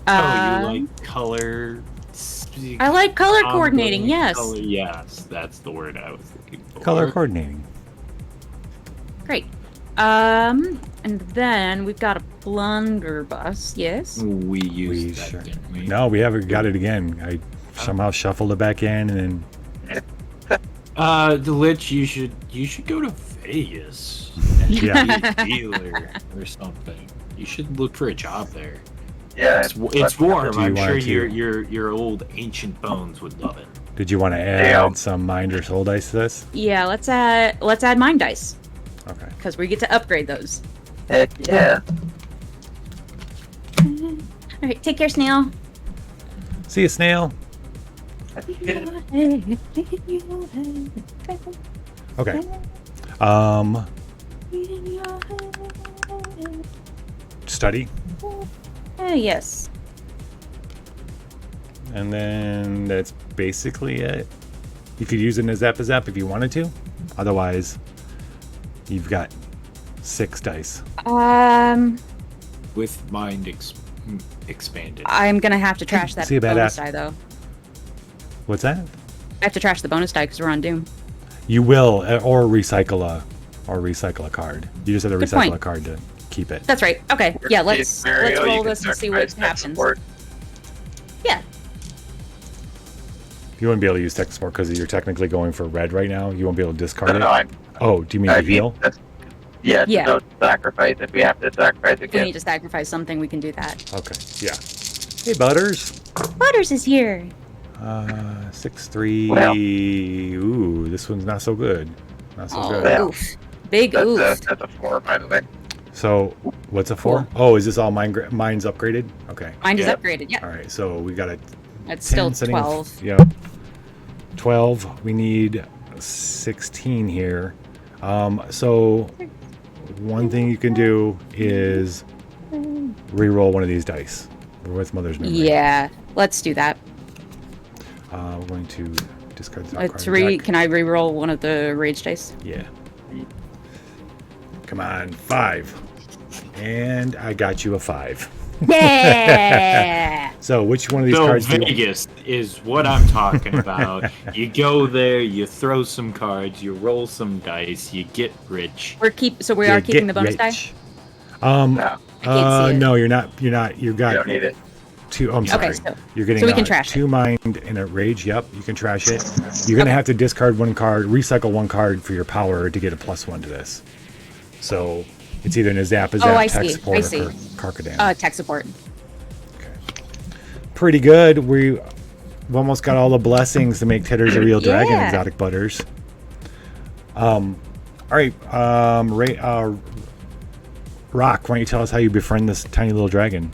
You like color? I like color coordinating. Yes. Yes, that's the word I was looking for. Color coordinating. Great. And then we've got a blunderbuss. Yes. We used that, sure. didn't we? No, we haven't got it again. I somehow shuffled it back in and then. The Lich, you should go to Vegas and Yeah. be a dealer or something. You should look for a job there. Yeah, It's warm. Do you I'm want sure to- your old ancient bones would love it. Did you want to add some mind or soul dice to this? Yeah. Let's add mind dice Okay. because we get to upgrade those. Heck yeah. All right. Take care, Snail. See you, Snail. Okay. Study. Yes. And then that's basically it. You could use it as a zap if you wanted to. Otherwise, you've got 6 dice. With mind expanded. I'm gonna have to trash that See you, bonus badass. die though. What's that? I have to trash the bonus die because we're on Doom. You will, or recycle a card. You just have to Good recycle point. a card to keep it. That's right. Okay. Yeah. Let's Mario, you roll can this and see what sacrifice tech happens. support. Yeah. You wouldn't be able to use tech support because you're technically going for red right now. You won't be able to discard No, it. Oh, do you mean I to heal? Yeah, Yeah. no sacrifice. If we have to sacrifice If we again. need to sacrifice something, we can do that. Okay. Yeah. Hey, Butters. Butters is here. 6-3. Well. Ooh, this one's not so good. Not so good. Yeah. Oof. Big That's oof. that's a 4, by the way. So, what's a 4? Oh, is this all mine's upgraded? Okay. Mine is Yeah. upgraded. Yeah. All right. So we got a It's 10 still setting of- 12. Yep. 12. We need 16 here. So one thing you can do is re-roll one of these dice with Mother's Memory. Yeah. Let's do that. We're going to discard the top card. Can I re-roll one of the rage dice? Yeah. Come on, 5. And I got you a 5. Yeah. So which one of these So cards do you... Vegas is what I'm talking about. You go there, you throw some cards, you roll some dice, you get rich. We are keeping the bonus die? No. No, you're not. You're not. You got. You don't need it. 2. I'm sorry. Okay, you're getting so we can trash 2 mind and a rage. Yep, you can trash it. You're gonna have to discard 1 card, recycle 1 card for your power to get a +1 to this. So it's either a zap, tech support, or Karkadan. Tech support. Pretty good. We've almost got all the blessings to make Titters a real dragon, Exotic Butters. All right. Rock, why don't you tell us how you befriend this tiny little dragon?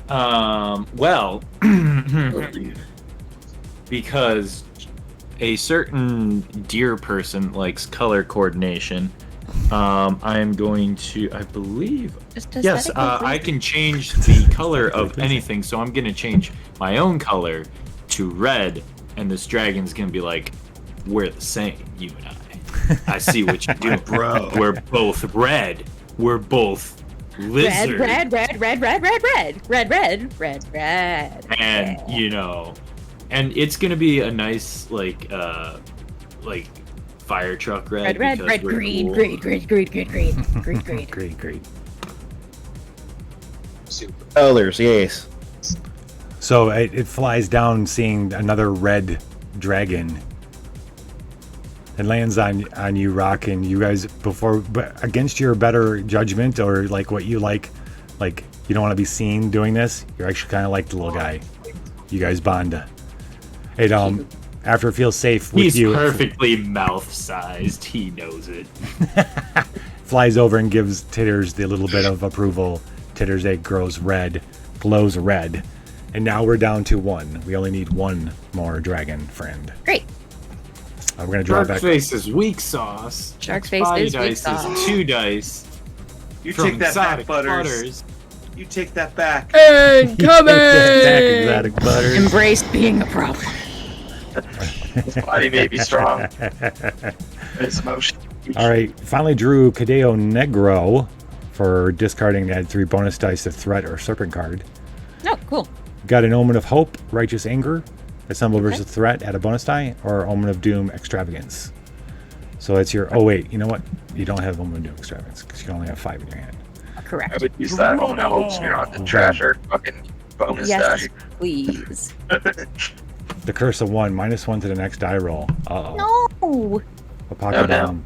Well, because a certain deer person likes color coordination, I am going to, I believe, yes, I can change the color of anything, so I'm going to change my own color to red, and this dragon's going to be like, we're the same, you and I. I see what you're doing, bro. We're both red. We're both lizard. Red. And and it's gonna be a nice fire truck red. Red, green. Super. Colors, yes. So it flies down, seeing another red dragon. It lands on you, Rock, and you guys but against your better judgment or like what you like you don't want to be seen doing this. You're actually kind of like the little guy. You guys bond. It after it feels safe with you. He's perfectly mouth-sized. He knows it. Flies over and gives Titters the little bit of approval. Titters' egg glows red, and now we're down to 1. We only need 1 more dragon friend. Great. We're gonna draw back. Sharkface is weak sauce. Sharkface is weak sauce. Is 2 dice. You take that back, Butters. You take that back. And coming! Exotic Butters. Embrace being a problem. His body may be strong. It's emotion. All right, finally drew Cadeo Negro for discarding to add 3 bonus dice to threat or serpent card. Oh, cool. Got an Omen of Hope, Righteous Anger, Assemble versus Threat, add a bonus die, or Omen of Doom, Extravagance. So that's your. Oh wait, you know what? You don't have Omen of Doom, Extravagance because you can only have 5 in your hand. Correct. I would use that moment of hope so you're not the trash or fucking bonus yes, die. please. The Curse of 1, -1 to the next die roll. Uh-oh. No. Apocrypha.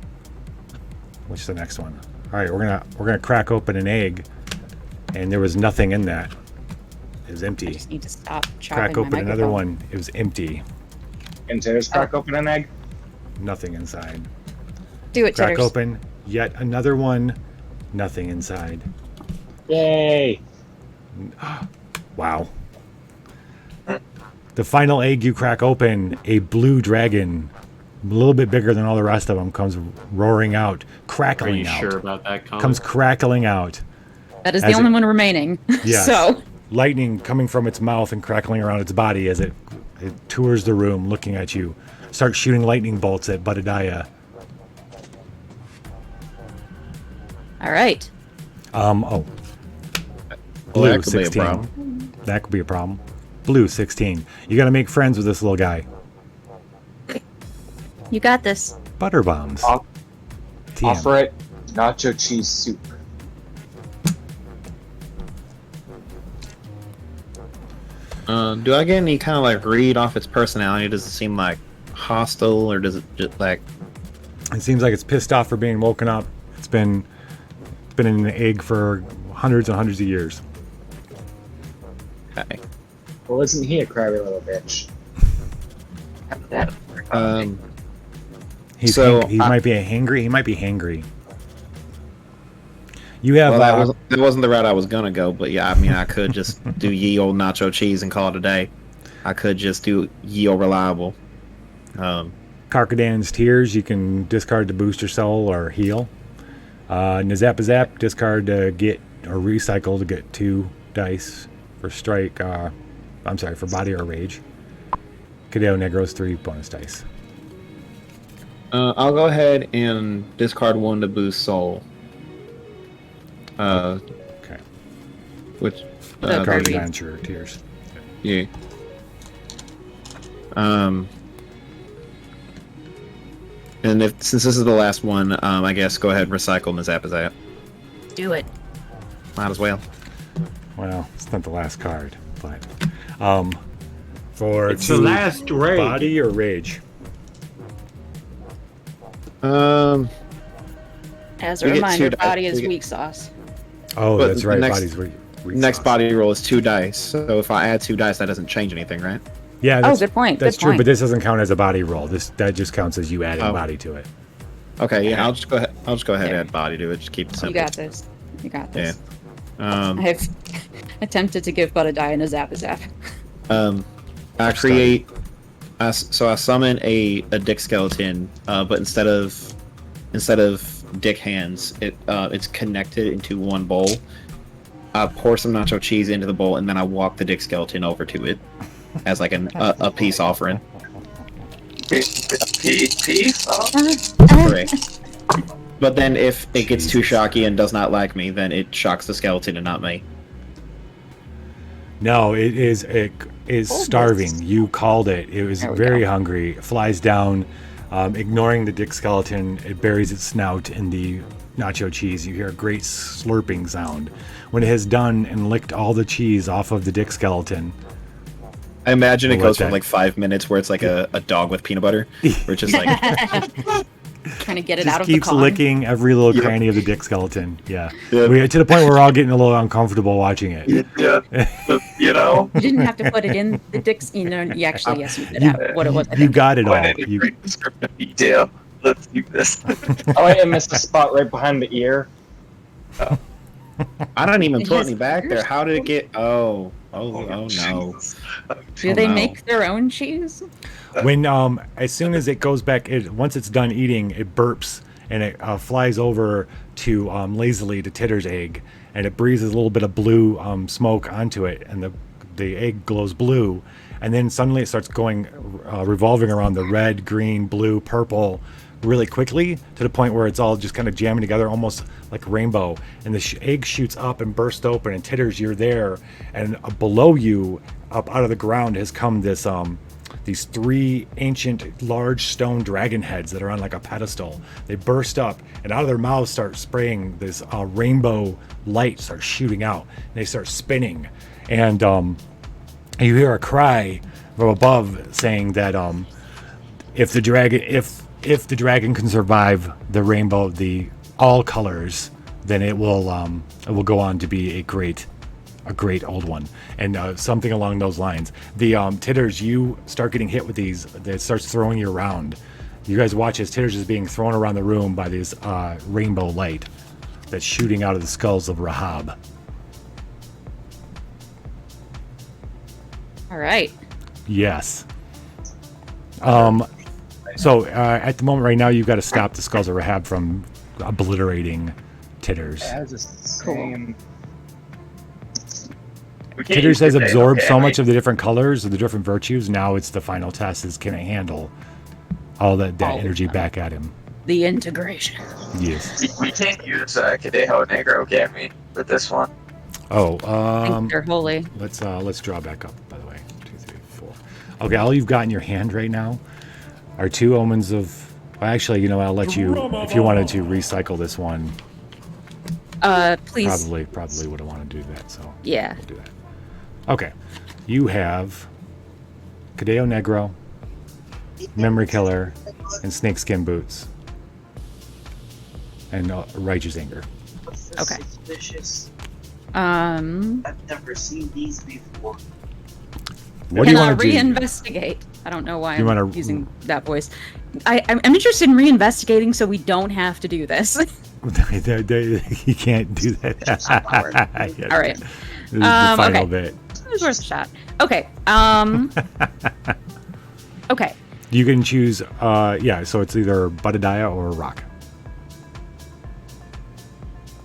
Which is the next one? All right, we're gonna crack open an egg, and there was nothing in that. It was empty. I just need to stop chopping Crack open my another microphone. one. It was empty. And Titters crack open an egg? Nothing inside. Do it, Crack Titters. open yet another one. Nothing inside. Yay! Wow. The final egg you crack open, a blue dragon, a little bit bigger than all the rest of them, comes roaring out, crackling Are you out. sure about that color? Comes crackling out. That is the only one remaining. Yes. So. Lightning coming from its mouth and crackling around its body as it tours the room looking at you. Starts shooting lightning bolts at Budadiah. All right. Blue that could 16. be a problem. That could be a problem. Blue 16. You got to make friends with this little guy. You got this. Butter bombs. TM. Offer it nacho cheese soup. Do I get any kind of like read off its personality? Does it seem like hostile, or does it just like? It seems like it's pissed off for being woken up. It's been in an egg for hundreds and hundreds of years. Okay. Well, isn't he a crabby little bitch? He might be hangry. He might be hangry. You have. Well, that wasn't the route I was gonna go, but yeah, I mean, I could just do ye old nacho cheese and call it a day. I could just do ye old reliable. Karkadan's Tears. You can discard to boost your soul or heal. Nazapazap, discard to get or recycle to get 2 dice for strike. I'm sorry, for body or rage. Cadeo Negro's 3 bonus dice. I'll go ahead and discard 1 to boost soul. Okay. Which Guardian your tears. Yeah. And since this is the last one, I guess go ahead and recycle Ms. Apazat. Do it. Might as well. Well, it's not the last card, but for it's the last rage. Body or rage. As a reminder, body is weak sauce. Oh, but that's right. Next, Body's weak next sauce. body roll is 2 dice. So if I add 2 dice, that doesn't change anything, right? Yeah. That's, good point. That's good true, point. but this doesn't count as a body roll. That just counts as you adding body to it. Okay, yeah, I'll just go ahead and add body to it. Just keep it simple. You got this. You got this. Yeah. I have attempted to give Bud a die and a zap a zap. I create. I summon a dick skeleton, but instead of dick hands, it's connected into one bowl. I pour some nacho cheese into the bowl, and then I walk the dick skeleton over to it as like a peace offering. Peace? Correct. But then if it gets too shocky and does not like me, then it shocks the skeleton and not me. No, it is starving. You called it. It was very hungry. It flies down, ignoring the dick skeleton. It buries its snout in the nacho cheese. You hear a great slurping sound. When it has done and licked all the cheese off of the dick skeleton, I imagine it goes from like 5 minutes where it's like a dog with peanut butter, where it's just like trying to get it just out of the keeps car. licking every little cranny of the dick skeleton. Yeah. We to the point where we're all getting a little uncomfortable watching it. Yeah. You know. You didn't have to put it in the dicks. You know, you actually yes, you did have what it was. You got it all. Great descriptive detail. Let's do this. Oh, I missed a spot right behind the ear. I don't even It put has any back there. ears? How did it get? Oh no. Do they no. make their own cheese? When as soon as it goes back, once it's done eating, it burps and it flies over to lazily to Titter's egg, and it breathes a little bit of blue smoke onto it, and the egg glows blue, and then suddenly it starts going revolving around the red, green, blue, purple really quickly to the point where it's all just kind of jamming together, almost like a rainbow, and the egg shoots up and bursts open, and Titters, you're there, and below you, up out of the ground, has come this these 3 ancient large stone dragon heads that are on like a pedestal. They burst up, and out of their mouths start spraying this rainbow light, starts shooting out, and they start spinning, and you hear a cry from above saying that if the dragon can survive the rainbow, all colors, then it will go on to be a great old one, and something along those lines. The Titters, you start getting hit with these. It starts throwing you around. You guys watch as Titters is being thrown around the room by this rainbow light that's shooting out of the skulls of Rahab. All right. Yes. So at the moment right now, you've got to stop the skulls of Rahab from obliterating Titters. Cool. Titters has absorbed so much of the different colors, of the different virtues. Now it's the final test: is can it handle all that energy back at him? The integration. Yes. We can't use Cadeo Negro, can we, with this one? Oh, I think they're holy. let's draw back up. By the way, 2, 3, 4. Okay, all you've got in your hand right now are 2 omens of. Well, actually, you know, I'll let you if you wanted to recycle this one. Please. Probably would have wanted to do that. So Yeah. we'll do that. Okay, you have Cadeo Negro, Memory Killer, and Snakeskin Boots, and Righteous Anger. Okay. Suspicious. I've never seen these before. What do you Can I want to do? reinvestigate? I don't know why You I'm wanna- using that voice. I'm interested in reinvestigating so we don't have to do this. You can't do that. Yes. All right. This is the final okay. bit. It was worth a shot. Okay. Okay. You can choose. So it's either Budadiah or Rock.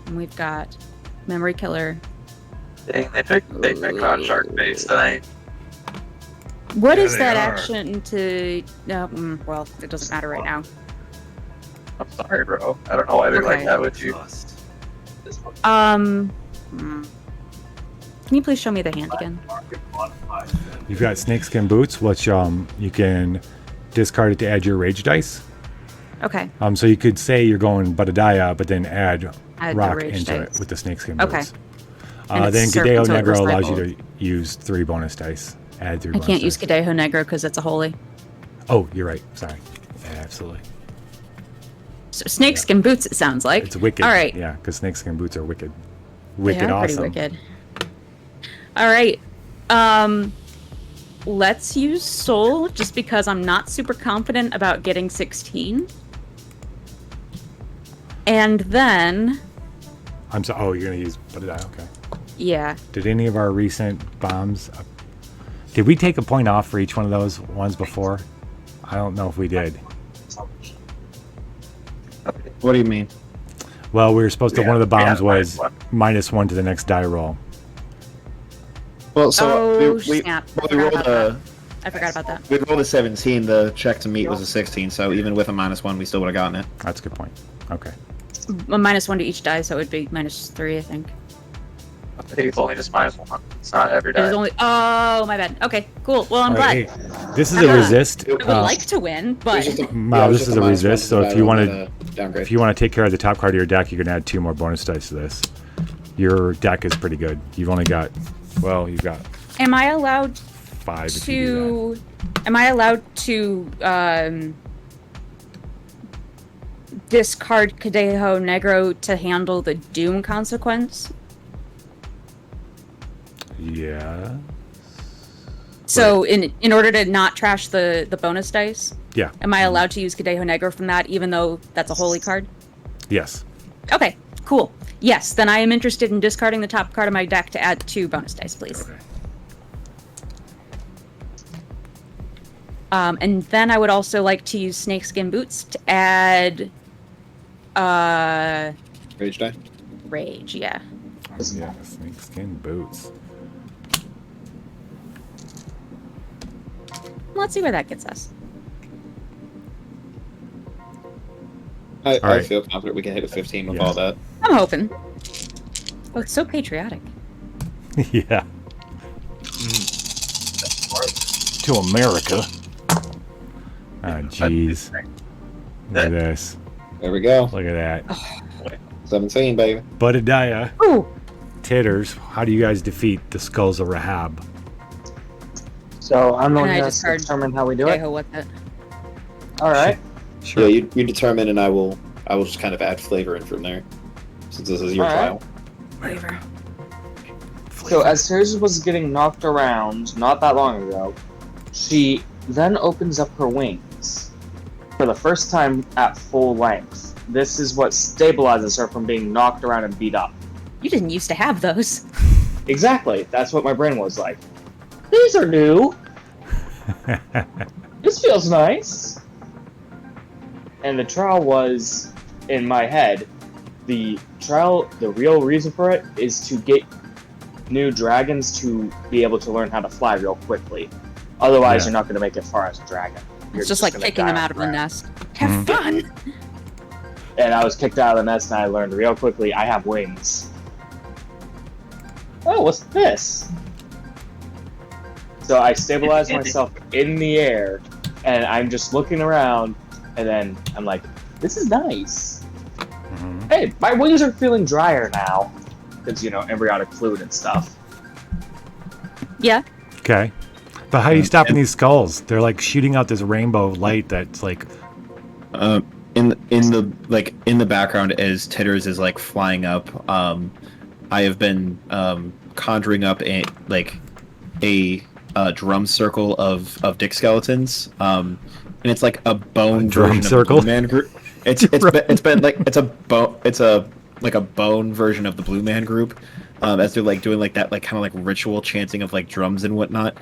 And we've got Memory Killer. Dang, they picked on Shark Face tonight. What Yeah, is they that are. action to? Well, it doesn't matter right now. I'm sorry, bro. I don't know why they're like Okay. that with you. Can you please show me the hand again? You've got snakeskin boots, which you can discard it to add your rage dice. Okay. So you could say you're going Badadaya, but then add Add the rock rage into dice. it with the snakeskin Okay. boots. And it's Then Serpent, Gadeo so it Negro allows you recycles. to use 3 bonus dice. Add 3 I bonus can't use dice. Cadejo Negro because it's a holy. Oh, you're right. Sorry. Yeah, absolutely. So snakeskin boots, it sounds like. It's wicked. All right. Yeah, because snakeskin boots are wicked. They Wicked are awesome. pretty wicked. All right. Let's use soul just because I'm not super confident about getting 16. And then, I'm sorry. Oh, you're going to use Badadaya. Okay. yeah. Did any of our recent bombs... did we take a point off for each one of those ones before? I don't know if we did. What do you mean? Well, we were supposed to... Yeah, one of the we bombs had was -1. -1 to the next die roll. Well, so Oh, we snap. we rolled I forgot about that. we rolled a 17. The check to meet was a 16. So even with a -1, we still would have gotten it. That's a good point. Okay. A -1 to each die, so it would be -3, I think. I think it's only just -1. It's not every It was day. only. Oh, my bad. Okay, cool. Well, I'm All glad. right, hey, this is a Uh-huh. resist. I would like to win, but Mal, this is a resist, so if you want to downgrade. if you want to take care of the top card of your deck, you can add 2 more bonus dice to this. Your deck is pretty good. You've only got, well, you've got am I allowed 5 if you do to? Am I allowed to discard Cadejo Negro to handle the Doom consequence? that. Yeah. So in order to not trash the bonus dice, Yeah. am I allowed to use Cadejo Negro from that, even though that's a holy card? Yes. Okay, cool. Yes, then I am interested in discarding the top card of my deck to add 2 bonus dice, please. Okay. And then I would also like to use Snakeskin Boots to add Rage die. Rage, yeah. Yeah, snakeskin boots. Let's see where that gets us. I right. feel confident we can hit a 15 with Yeah. all that. I'm hoping. Oh, it's so patriotic. Yeah. To America. Oh, jeez. Look at this. There we go. Look at that. 17, baby. Badadaya. Ooh, Titters, how do you guys defeat the Skulls of Rahab? So I'm the And one I who just has to heard determine how we do it. Cadejo, what the? All right. Sure. Yeah, you determine, and I will just kind of add flavor in from there, since this is your All right. trial. Flavor. So as Titters was getting knocked around not that long ago, she then opens up her wings for the first time at full length. This is what stabilizes her from being knocked around and beat up. You didn't used to have those. Exactly. That's what my brain was like. These are new. This feels nice. And the trial was, in my head, the real reason for it is to get new dragons to be able to learn how to fly real quickly. Otherwise, Yeah. you're not going to make it far as a dragon. You're It's just like gonna kicking die them on out of the ground. nest. Have fun. And I was kicked out of the nest, and I learned real quickly I have wings. Oh, what's this? So I stabilized myself in the air, and I'm just looking around, and then I'm like, this is nice. Mhm. Hey, my wings are feeling drier now. Because, embryonic fluid and stuff. Yeah. Okay. But how are you stopping these skulls? They're like shooting out this rainbow of light that's like. In the background as Titters is like flying up, I have been conjuring up a drum circle of dick skeletons, and it's like a bone drum version circle? of the Blue Man Group. It's a bone version of the Blue Man Group, as they're like doing like that like kind of like ritual chanting of like drums and whatnot.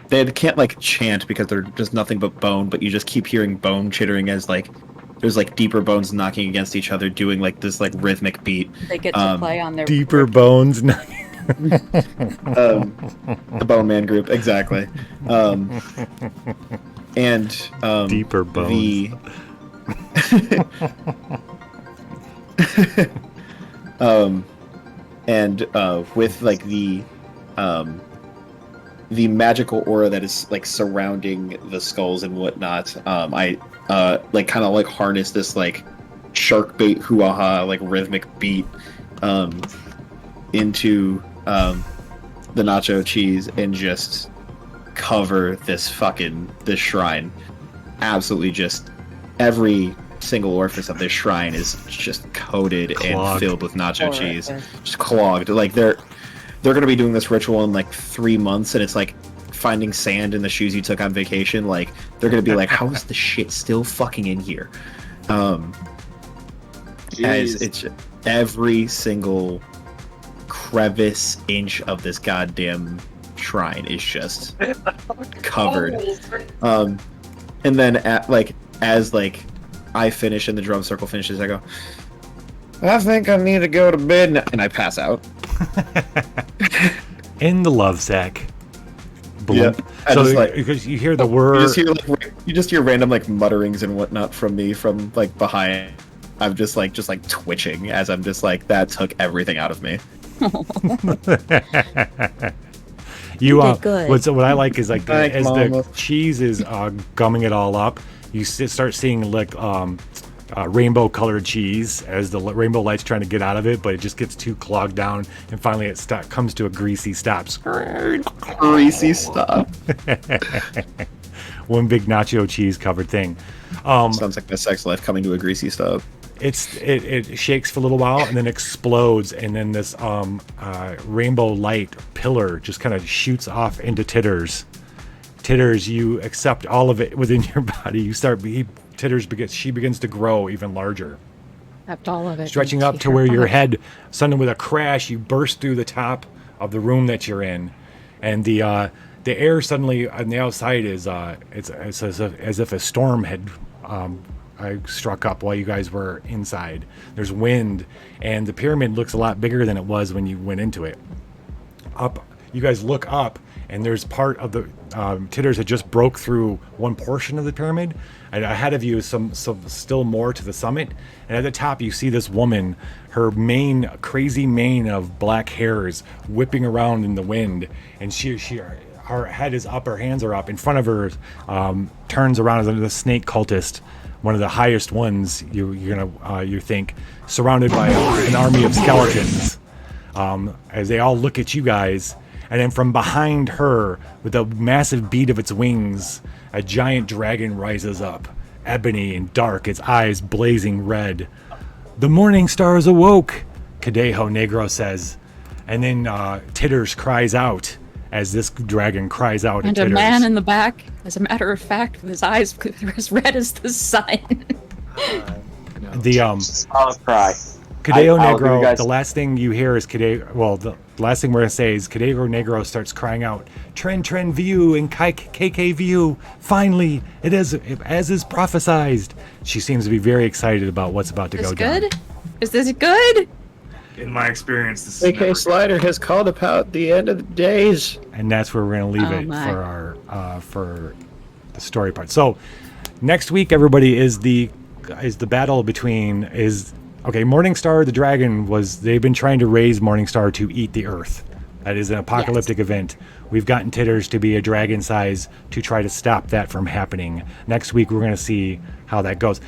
They can't like chant because they're just nothing but bone, but you just keep hearing bone chittering as like there's like deeper bones knocking against each other, doing like this like rhythmic beat. They get to play on their Deeper bones. The Bone Man group, exactly. And Deeper bones. With like the magical aura that is like surrounding the skulls and whatnot, I like kind of like harness this like shark bait hoo-ha like rhythmic beat into the nacho cheese and just cover this shrine. Absolutely, just every single orifice of this shrine is just coated and filled with nacho cheese, just clogged. Like they're gonna be doing this ritual in like 3 months, and it's like finding sand in the shoes you took on vacation. Like they're gonna be like, how is the shit still fucking in here? As it's every single crevice inch of this goddamn shrine is just covered. And then as I finish and the drum circle finishes, I go, I think I need to go to bed now, and I pass out. In the love sack. Yeah. So because you hear the word, you just hear random like mutterings and whatnot from me from like behind. I'm just like twitching as I'm just like, that took everything out of me. You did good. What I like is like as the cheese is gumming it all up, you start seeing like rainbow colored cheese as the rainbow light's trying to get out of it, but it just gets too clogged down, and finally it comes to a greasy stop. Greasy stop. One big nacho cheese covered thing. Sounds like my sex life coming to a greasy stop. It shakes for a little while and then explodes, and then this rainbow light pillar just kind of shoots off into Titters. Titters, you accept all of it within your body. She begins to grow even larger. Accept all of it. Stretching up to where your head, suddenly with a crash, you burst through the top of the room that you're in, and the air suddenly on the outside is it's as if a storm had struck up while you guys were inside. There's wind, and the pyramid looks a lot bigger than it was when you went into it. You guys look up, and there's part of the Titters that just broke through one portion of the pyramid, and ahead of you is some still more to the summit. And at the top, you see this woman, her crazy mane of black hairs whipping around in the wind, and her head is up, her hands are up. In front of her, turns around as the snake cultist, one of the highest ones. You think, surrounded by an army of skeletons, as they all look at you guys. And then from behind her, with a massive beat of its wings, a giant dragon rises up, ebony and dark, its eyes blazing red. The morning stars awoke, Cadejo Negro says. And then Titters cries out as this dragon cries out and at Titters. A man in the back, as a matter of fact, with his eyes as red as the sun. I'll cry. Cadeo Negro, the last thing you hear is the last thing we're going to say is Cadeo Negro starts crying out, Tren View and KK View, finally, it is as is prophesized. She seems to be very excited about what's about to go down. Is this good? In my experience, this is KK Slider has called about the end of the days. And that's where we're going to leave it for our for the story part. So next week, everybody, is the battle between Morningstar the dragon they've been trying to raise Morningstar to eat the earth. That is an apocalyptic event. We've gotten Titters to be a dragon size to try to stop that from happening. Next week, we're going to see how that goes.